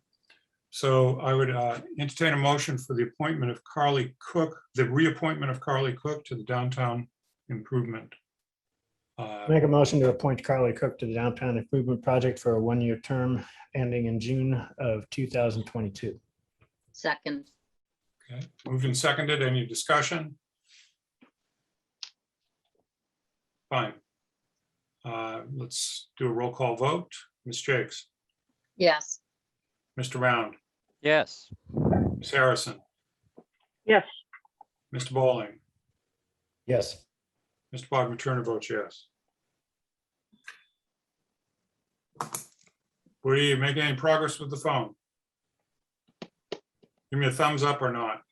So I would entertain a motion for the appointment of Carly Cook, the reappointment of Carly Cook to the Downtown Improvement. Make a motion to appoint Carly Cook to the Downtown Improvement Project for a one-year term ending in June of 2022. Second. Okay, moved and seconded. Any discussion? Fine. Let's do a roll call vote. Ms. Jakes, Yes. Mr. Round, Yes. Ms. Harrison, Yes. Mr. Bowling, Yes. Mr. Bogman Turner votes yes. Were you making any progress with the phone? Give me a thumbs up or not.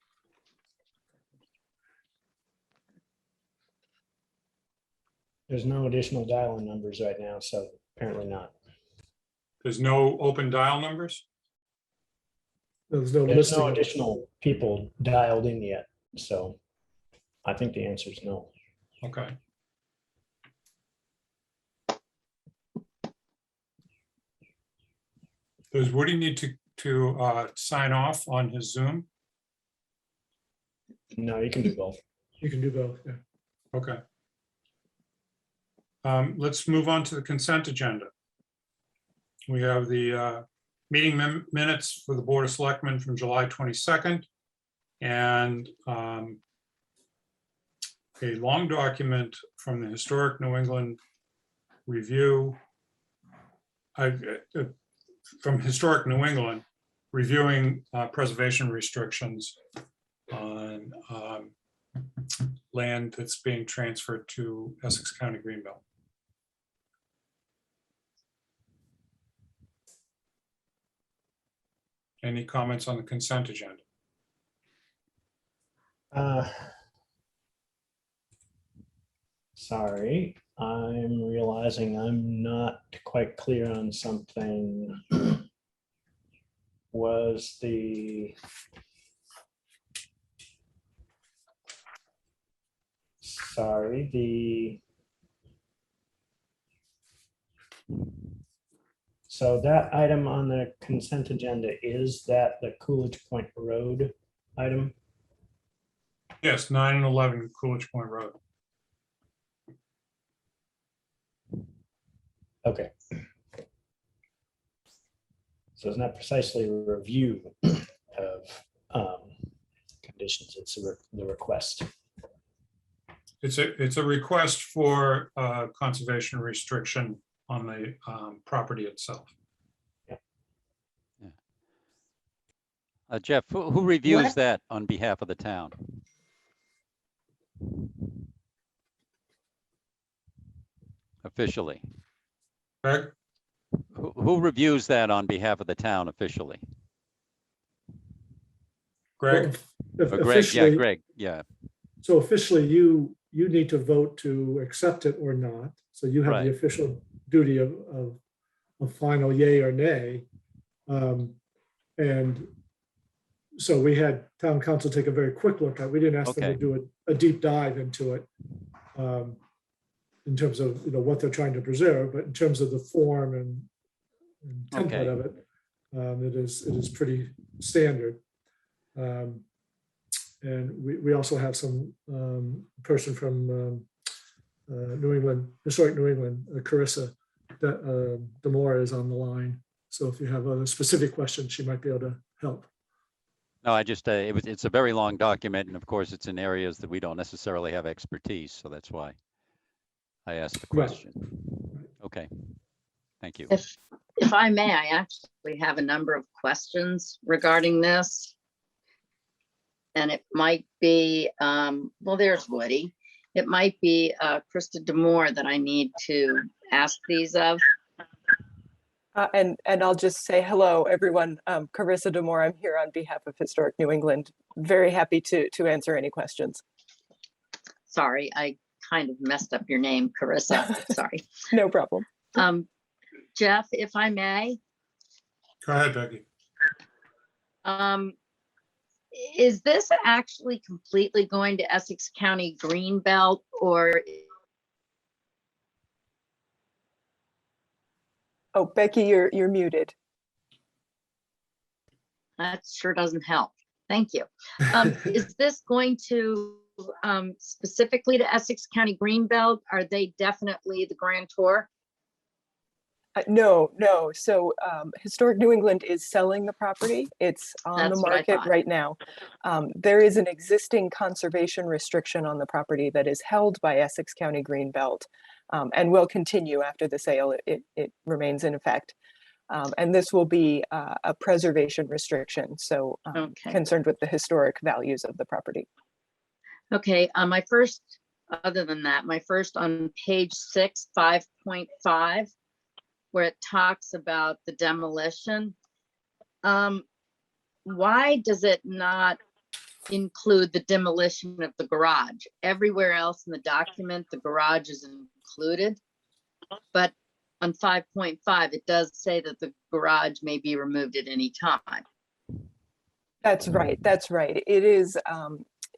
There's no additional dial-in numbers right now, so apparently not. There's no open dial numbers? There's no There's listing. no of- additional people dialed in yet, so I think the answer is no. Okay. Does Woody need to sign off on his Zoom? No, you can do both. You can do both, yeah. Okay. Let's move on to the consent agenda. We have the meeting minutes for the Board of Selectmen from July 22nd and a long document from the Historic New England Review. From Historic New England, reviewing preservation restrictions on land that's being transferred to Essex County Greenbelt. Any comments on the consent agenda? Sorry, I'm realizing I'm not quite clear on something. Was the so that item on the consent agenda, is that the Coolidge Point Road item? Yes, 9 and 11 Coolidge Point Road. Okay. So it's not precisely a review of conditions, it's the request. It's a request for conservation restriction on the property itself. Jeff, who reviews What? that on behalf of the town? Officially? Greg? Who reviews that on behalf of the town officially? Greg? Or Greg, yeah, officially, Greg, yeah, so officially you need to vote to accept it or not. So you have the Right. official duty of final yay or nay. And so we had town council take a very quick look at, we didn't ask them to Okay. do a deep dive into it. In terms of, what they're trying to preserve, but in terms of the form and template Okay. of it, it is pretty standard. And we also have some person from New England, Historic New England, Carissa Demore is on the line. So if you have other specific questions, she might be able to help. No, I just, it's a very long document, and of course, it's in areas that we don't necessarily have expertise, so that's why I asked the Right. question. Okay, thank you. If I may, I actually have a number of questions regarding this. And it might be, well, there's Woody. It might be Krista Demore that I need to ask these of. And I'll just say hello, everyone. Carissa Demore, I'm here on behalf of Historic New England. Very happy to answer any questions. Sorry, I kind of messed up your name, Carissa. Sorry. No problem. Jeff, if I may. Go ahead, Becky. Is this actually completely going to Essex County Greenbelt, or? Oh, Becky, you're muted. That sure doesn't help. Thank you. Is this going to specifically to Essex County Greenbelt? Are they definitely the grantor? No. So Historic New England is selling the property. It's on That's the what I market thought. right now. There is an existing conservation restriction on the property that is held by Essex County Greenbelt and will continue after the sale. It remains in effect. And this will be a preservation restriction. So Okay. concerned with the historic values of the property. Okay, my first, other than that, my first on page 6, 5.5, where it talks about the demolition. Why does it not include the demolition of the garage? Everywhere else in the document, the garage is included. But on 5.5, it does say that the garage may be removed at any time. That's right. That's right. It is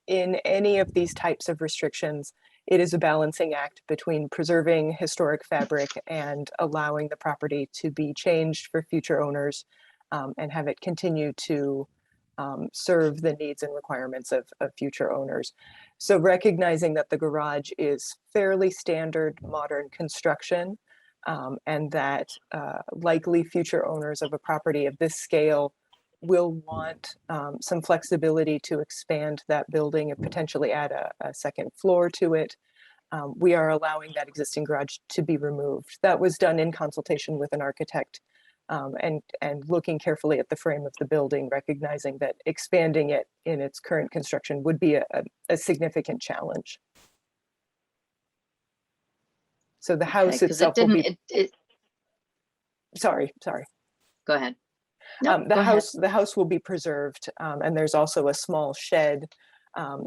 in any of these types of restrictions, it is a balancing act between preserving historic fabric and allowing the property to be changed for future owners and have it continue to serve the needs and requirements of future owners. So recognizing that the garage is fairly standard modern construction and that likely future owners of a property of this scale will want some flexibility to expand that building and potentially add a second floor to it. We are allowing that existing garage to be removed. That was done in consultation with an architect and looking carefully at the frame of the building, recognizing that expanding it in its current construction would be a significant challenge. So the house itself will be. Sorry. Go ahead. No, the house will be preserved, and there's also a small shed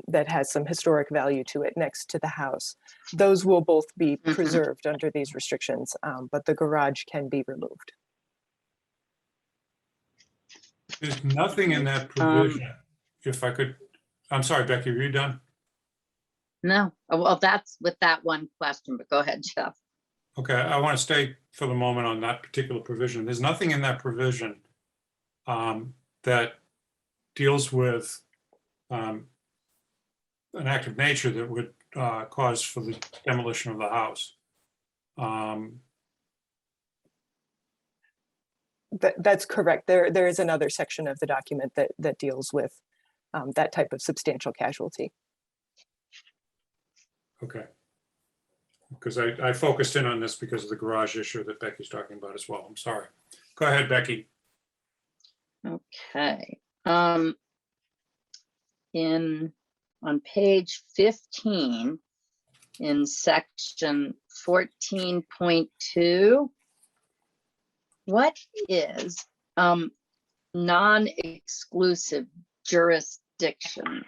that has some historic value to it next to the house. Those will both be preserved under these restrictions, but the garage can be removed. There's nothing in that provision. If I could, I'm sorry, Becky, are you done? No, well, that's with that one question, but go ahead, Jeff. Okay, I want to stay for the moment on that particular provision. There's nothing in that provision that deals with an act of nature that would cause for the demolition of the house. That's correct. There is another section of the document that deals with that type of substantial casualty. Okay. Because I focused in on this because of the garage issue that Becky's talking about as well. I'm sorry. Go ahead, Becky. Okay. On page 15, in section 14.2, what is non-exclusive jurisdiction.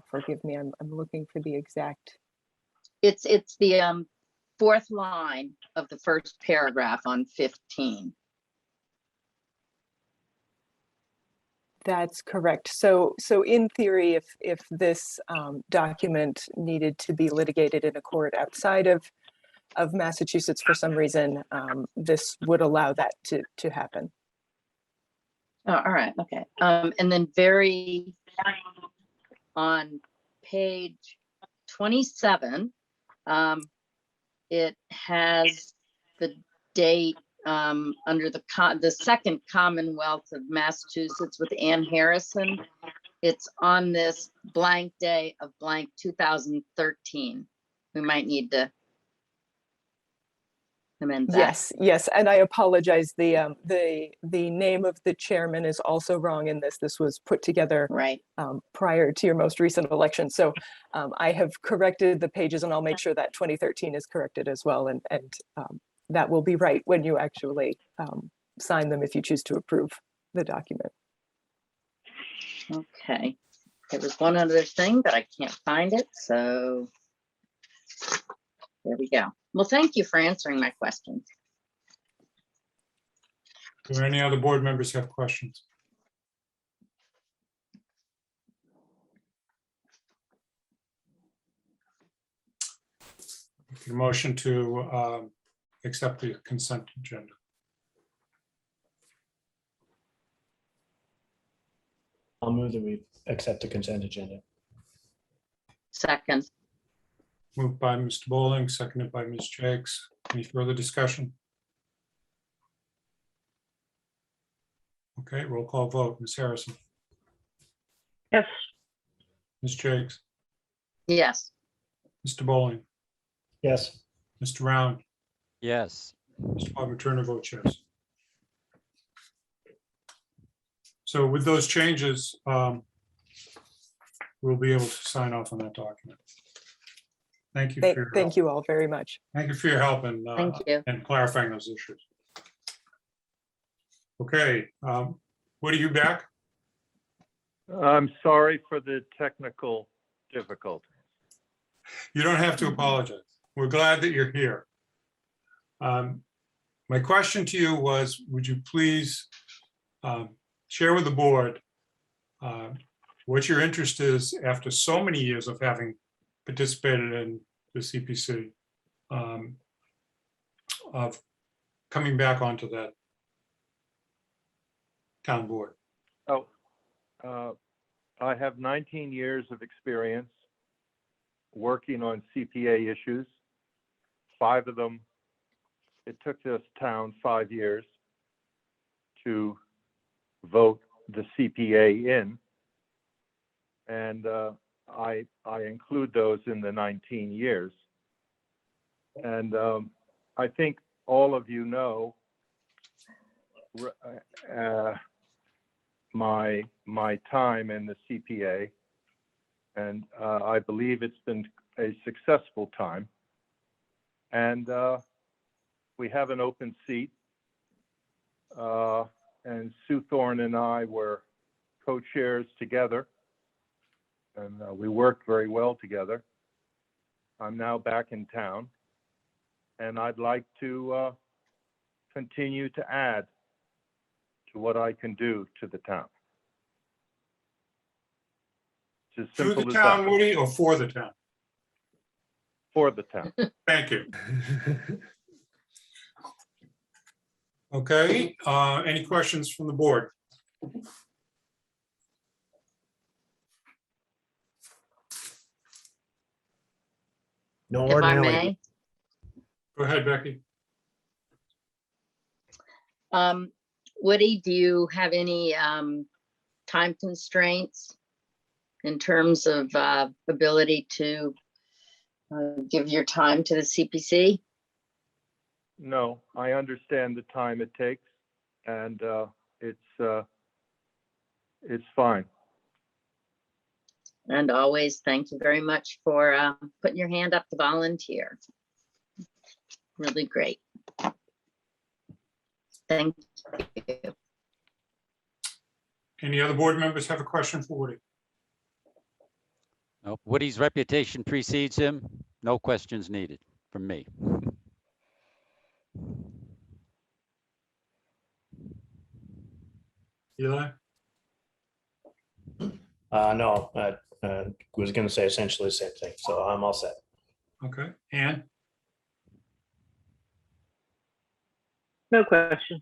Forgive me, I'm looking for the exact. It's the fourth line of the first paragraph on 15. That's correct. So in theory, if this document needed to be litigated in a court outside of Massachusetts for some reason, this would allow that to happen. Oh, all right, okay. And then on page 27, it has the date under the second Commonwealth of Massachusetts with Ann Harrison. It's on this blank day of blank 2013. We might need to amend that. Yes, and I apologize. The name of the chairman is also wrong in this. This was put together right prior to your most recent election. So I have corrected the pages, and I'll make sure that 2013 is corrected as well, and that will be right when you actually sign them if you choose to approve the document. Okay. There was one other thing, but I can't find it. So there we go. Well, thank you for answering my questions. Do any other board members have questions? A motion to accept the consent agenda. I'll move that we accept the consent agenda. Second. Moved by Mr. Bowling, seconded by Ms. Jakes. Any further discussion? Okay, roll call vote. Ms. Harrison, Yes. Ms. Jakes, Yes. Mr. Bowling, Yes. Mr. Round, Yes. Mr. Bob Turner votes yes. So with those changes, we'll be able to sign off on that document. Thank you. Thank you all very much. Thank you for your help in clarifying those issues. Okay, what are you back? I'm sorry for the technical difficulties. You don't have to apologize. We're glad that you're here. My question to you was, would you please share with the board what your interest is after so many years of having participated in the CPC, of coming back onto that town board? Oh, I have 19 years of experience working on CPA issues. 5 of them, it took this town 5 years to vote the CPA in. And I include those in the 19 years. And I think all of you know my time in the CPA, and I believe it's been a successful time. And we have an open seat, and Sue Thorne and I were co-chairs together, and we worked very well together. I'm now back in town, and I'd like to continue to add to what I can do to the town. It's as To simple the as town, that. Woody, or for the town? For the town. Thank you. Okay, any questions from the board? No If I ordinarily. may. Go ahead, Becky. Woody, do you have any time constraints in terms of ability to give your time to the CPC? No, I understand the time it takes, and it's fine. And always, thank you very much for putting your hand up to volunteer. Really great. Thank you. Any other board members have a question for Woody? Nope. Woody's reputation precedes him. No questions needed from me. Eli? No, I was going to say essentially the same thing, so I'm all set. Okay, Ann? No questions.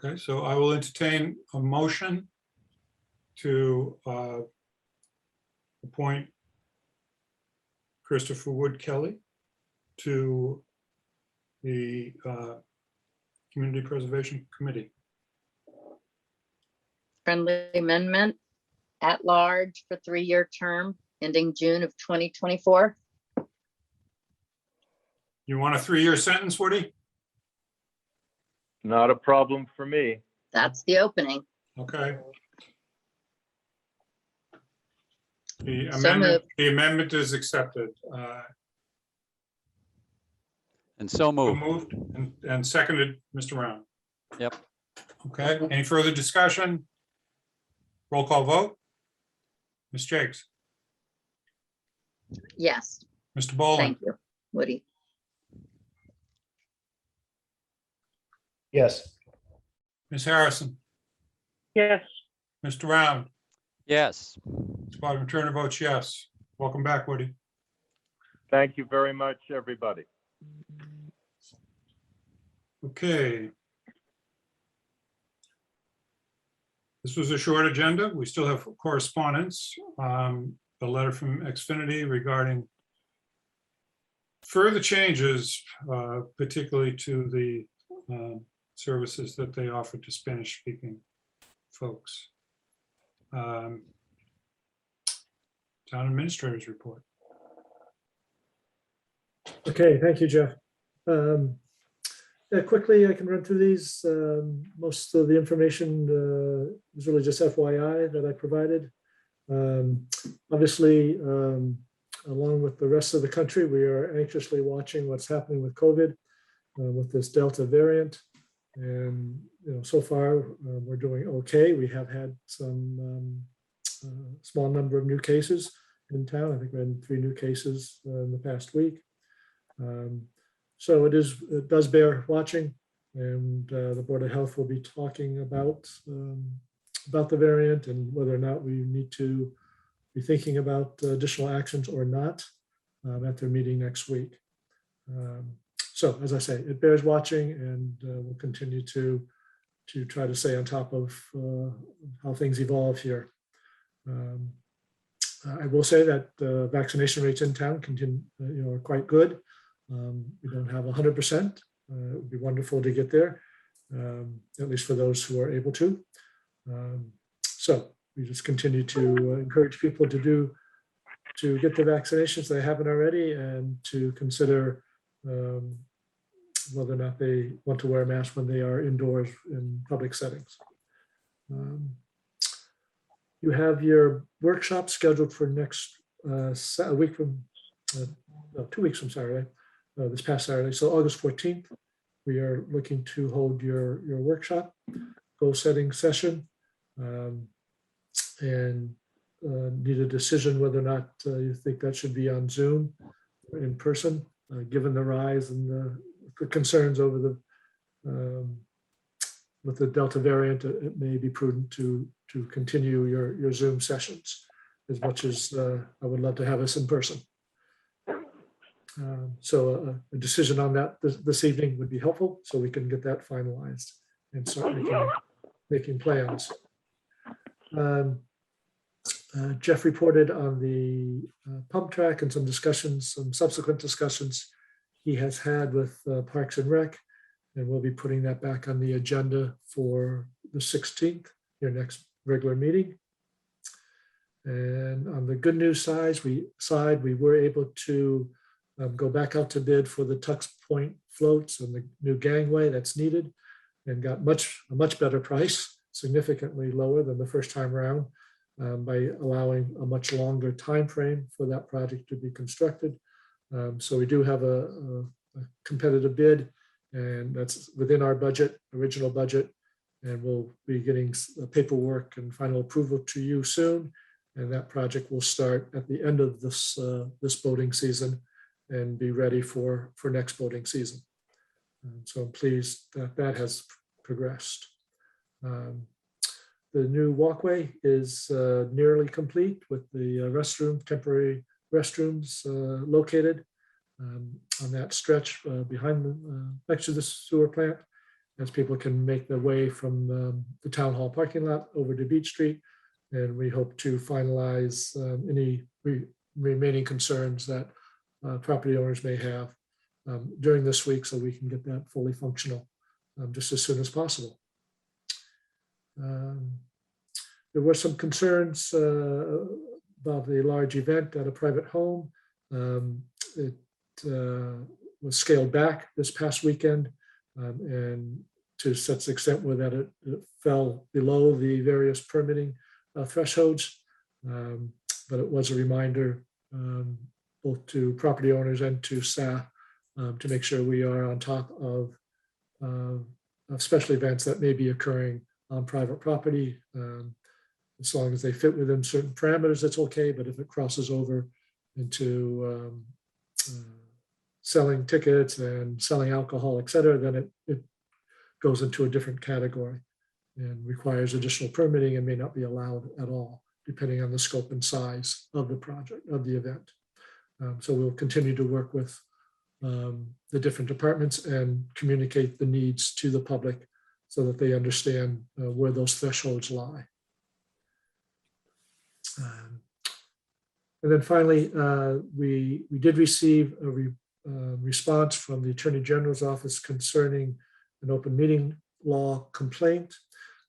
Okay, so I will entertain a motion to appoint Christopher Wood Kelly to the Community Preservation Committee. Friendly amendment at large for 3-year term ending June of 2024. You want a 3-year sentence, Woody? Not a problem for me. That's the opening. Okay. The So amendment is accepted. And So so moved. moved and seconded, Mr. Round. Yep. Okay, any further discussion? Roll call vote. Ms. Jakes, Yes, Mr. Boland, thank you, Woody. Yes. Ms. Harrison, Yes. Mr. Round, Yes. Supervisor Turner votes yes. Welcome back, Woody. Thank you very much, everybody. Okay. This was a short agenda. We still have correspondence. A letter from Xfinity regarding further changes, particularly to the services that they offer to Spanish-speaking folks. Town Administrator's report. Okay, thank you, Jeff. Yeah, quickly, I can run through these. Most of the information is really just FYI that I provided. Obviously, along with the rest of the country, we are anxiously watching what's happening with COVID, with this Delta variant. And so far, we're doing okay. We have had some small number of new cases in town. I think we had 3 new cases in the past week. So it does bear watching, and the Board of Health will be talking about the variant and whether or not we need to be thinking about additional actions or not at their meeting next week. So as I say, it bears watching, and we'll continue to try to stay on top of how things evolve here. I will say that the vaccination rates in town continue, are quite good. We don't have 100%. It would be wonderful to get there, at least for those who are able to. So we just continue to encourage people to get the vaccinations they haven't already, and to consider whether or not they want to wear a mask when they are indoors in public settings. You have your workshop scheduled for next week from 2 weeks from Saturday. This past Saturday, so August 14th, we are looking to hold your workshop, goal setting session, and need a decision whether or not you think that should be on Zoom or in person, given the rise and the concerns over with the Delta variant. It may be prudent to continue your Zoom sessions, as much as I would love to have us in person. So a decision on that this evening would be helpful, so we can get that finalized and start making plans. Jeff reported on the pump track and some subsequent discussions he has had with Parks and Rec, and we'll be putting that back on the agenda for the 16th, your next regular meeting. And on the good news side, we were able to go back out to bid for the Tux Point floats and the new gangway that's needed, and got a much better price, significantly lower than the first time around, by allowing a much longer time frame for that project to be constructed. So we do have a competitive bid, and that's within our budget, original budget, And we'll be getting paperwork and final approval to you soon. And that project will start at the end of this boating season and be ready for next boating season. So I'm pleased that that has progressed. The new walkway is nearly complete with the temporary restrooms located on that stretch behind next to the sewer plant, as people can make their way from the town hall parking lot over to Beach Street. And we hope to finalize any remaining concerns that property owners may have during this week, so we can get that fully functional just as soon as possible. There were some concerns about the large event at a private home. It was scaled back this past weekend, and to such an extent where that it fell below the various permitting thresholds. But it was a reminder both to property owners and to staff to make sure we are on top of special events that may be occurring on private property. As long as they fit within certain parameters, it's okay. But if it crosses over into selling tickets and selling alcohol, et cetera, then it goes into a different category and requires additional permitting and may not be allowed at all, depending on the scope and size of the project, of the event. So we'll continue to work with the different departments and communicate the needs to the public so that they understand where those thresholds lie. And then finally, we did receive a response from the Attorney General's office concerning an open meeting law complaint.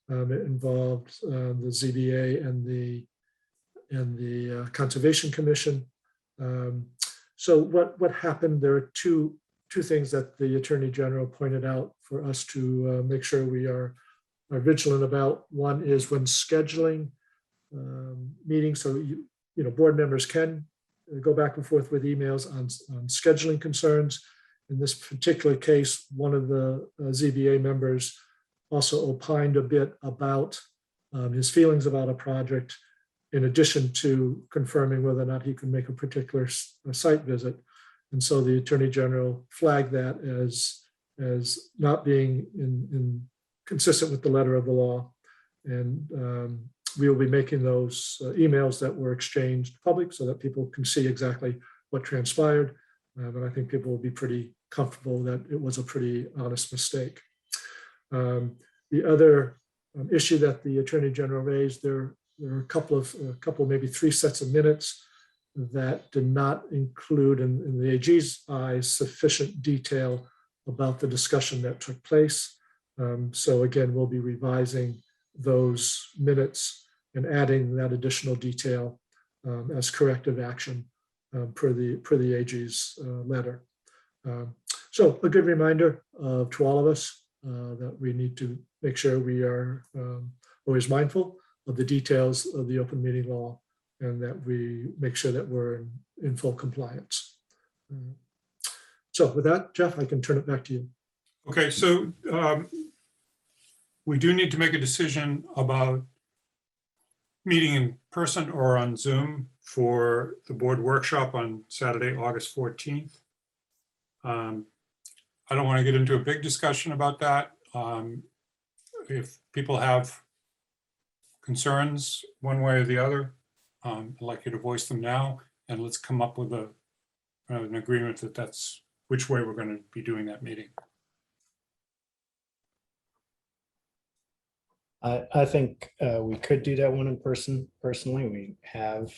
It involved the ZBA and the Conservation Commission. So what happened? There are two things that the Attorney General pointed out for us to make sure we are vigilant about. One is when scheduling meetings, so board members can go back and forth with emails on scheduling concerns. In this particular case, one of the ZBA members also opined a bit about his feelings about a project, in addition to confirming whether or not he can make a particular site visit. And so the Attorney General flagged that as not being consistent with the letter of the law. And we will be making those emails that were exchanged public so that people can see exactly what transpired. But I think people will be pretty comfortable that it was a pretty honest mistake. The other issue that the Attorney General raised, there are a couple, maybe 3 sets of minutes that did not include in the AG's eyes sufficient detail about the discussion that took place. So again, we'll be revising those minutes and adding that additional detail as corrective action per the AG's letter. So a good reminder to all of us that we need to make sure we are always mindful of the details of the open meeting law and that we make sure that we're in full compliance. So with that, Jeff, I can turn it back to you. Okay, so we do need to make a decision about meeting in person or on Zoom for the board workshop on Saturday, August 14th. I don't want to get into a big discussion about that. If people have concerns one way or the other, I'd like you to voice them now, and let's come up with an agreement that that's which way we're going to be doing that meeting. I think we could do that one in person. Personally, we have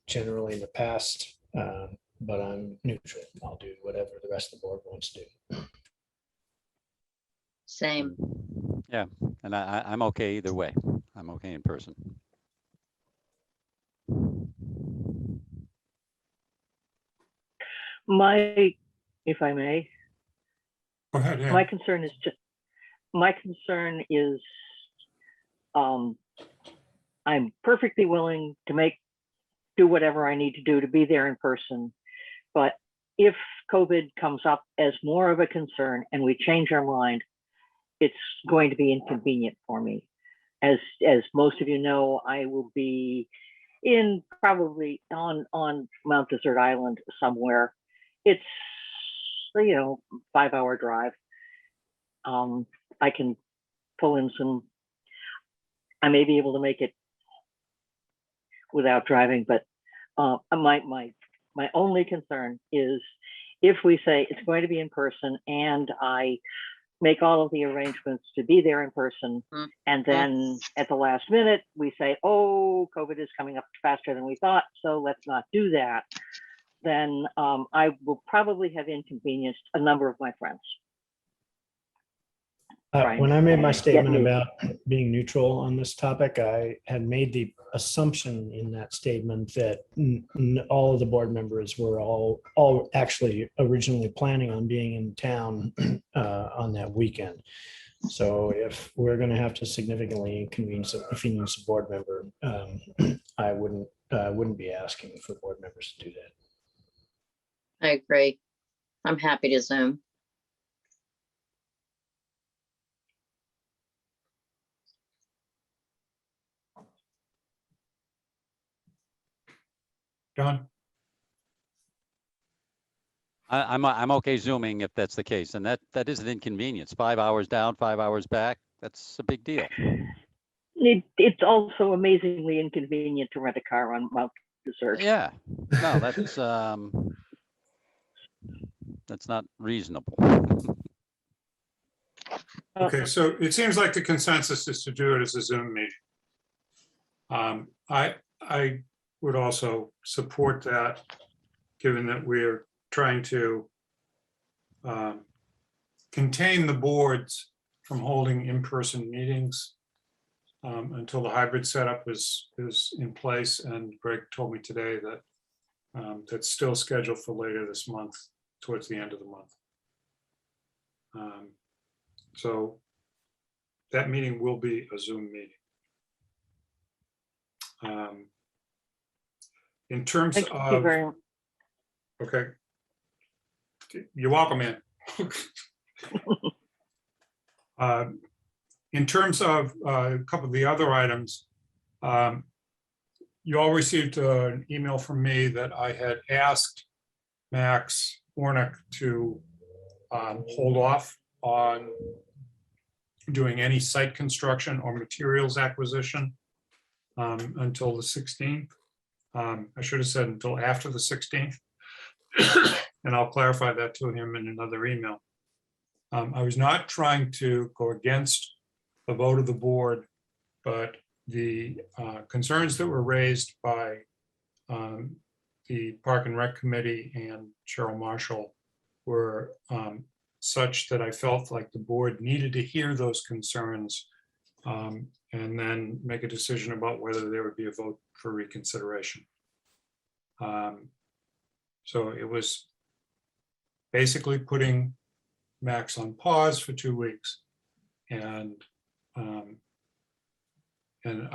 generally in the past, but I'm neutral. I'll do whatever the rest of the board wants to do. Same. Yeah, and I'm okay either way. I'm okay in person. If I may, Go ahead. Yeah. my concern is I'm perfectly willing to do whatever I need to do to be there in person. But if COVID comes up as more of a concern and we change our mind, it's going to be inconvenient for me. As most of you know, I will be in probably on Mount Desert Island somewhere. It's 5-hour drive. I can pull in some. I may be able to make it without driving, but my only concern is if we say it's going to be in person and I make all of the arrangements to be there in person, and then at the last minute we say, oh, COVID is coming up faster than we thought, so let's not do that, then I will probably have inconvenienced a number of my friends. When I made my statement about being neutral on this topic, I had made the assumption in that statement that all of the board members were all actually originally planning on being in town on that weekend. So if we're going to have to significantly inconvenience a board member, I wouldn't be asking for board members to do that. I agree. I'm happy to Zoom. John? I'm okay Zooming if that's the case. And that is an inconvenience. 5 hours down, 5 hours back. That's a big deal. It's also amazingly inconvenient to rent a car on Mount Desert. Yeah, no, that's not reasonable. Okay, so it seems like the consensus is to do it as a Zoom meeting. I would also support that, given that we're trying to contain the boards from holding in-person meetings until the hybrid setup is in place. And Greg told me today that that's still scheduled for later this month, towards the end of the month. So that meeting will be a Zoom meeting. In terms Thank you of, very much. okay, you're welcome, man. In terms of a couple of the other items, you all received an email from me that I had asked Max Warnick to hold off on doing any site construction or materials acquisition until the 16th. I should have said until after the 16th. And I'll clarify that to him in another email. I was not trying to go against the vote of the board, but the concerns that were raised by the Park and Rec Committee and Cheryl Marshall were such that I felt like the board needed to hear those concerns and then make a decision about whether there would be a vote for reconsideration. So it was basically putting Max on pause for 2 weeks, and I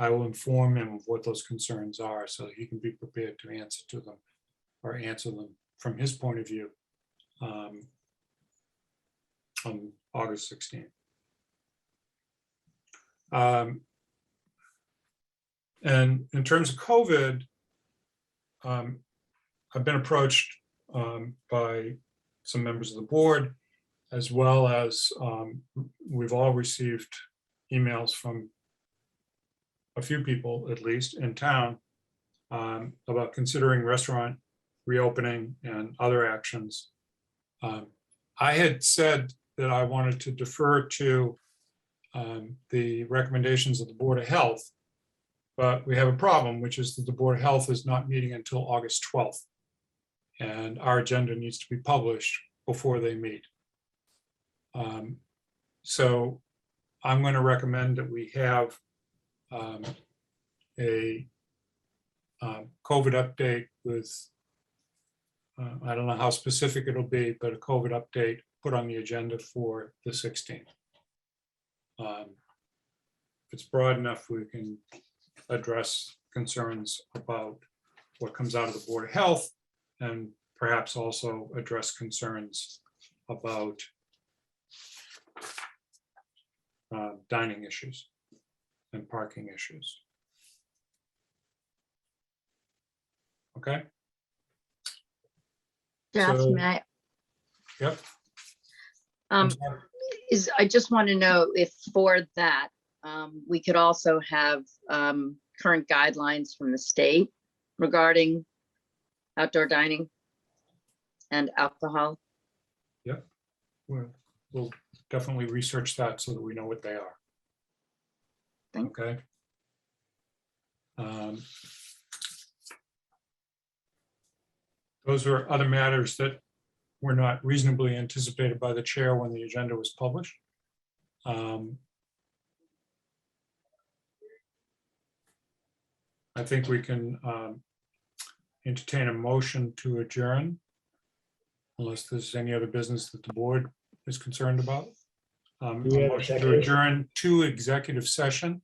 will inform him of what those concerns are so he can be prepared to answer to them, or answer them from his point of view on August 16th. And in terms of COVID, I've been approached by some members of the board, as well as we've all received emails from a few people, at least in town, about considering restaurant reopening and other actions. I had said that I wanted to defer to the recommendations of the Board of Health, but we have a problem, which is that the Board of Health is not meeting until August 12th. And our agenda needs to be published before they meet. So I'm going to recommend that we have a COVID update with, I don't know how specific it'll be, but a COVID update put on the agenda for the 16th. If it's broad enough, we can address concerns about what comes out of the Board of Health, and perhaps also address concerns about dining issues and parking issues. Okay? Jeff, So- may I? Yep. Um, I just want to know if for that, we could also have current guidelines from the state regarding outdoor dining and alcohol. Yep. We'll definitely research that so that we know what they are. Okay. Those were other matters that were not reasonably anticipated by the chair when the agenda was published. I think we can entertain a motion to adjourn unless there's any other business that the board is concerned about. A Do we have motion to executive? adjourn to executive session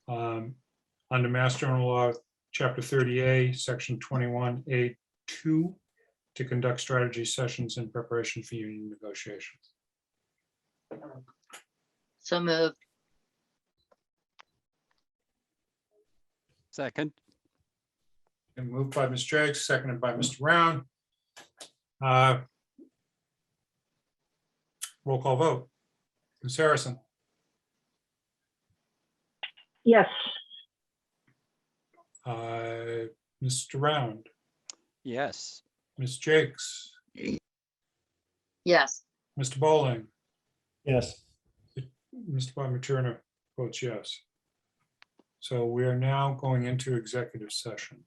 under Mass General Law, Chapter 30A, Section 21A2, to conduct strategy sessions in preparation for union negotiations. So moved. Second. And moved by Ms. Jakes, seconded by Mr. Round. Roll call vote. Ms. Harrison, Yes. Mr. Round, Yes. Ms. Jakes, Yes. Mr. Bowling, Yes. Mr. Bob Turner votes yes. So we are now going into executive session.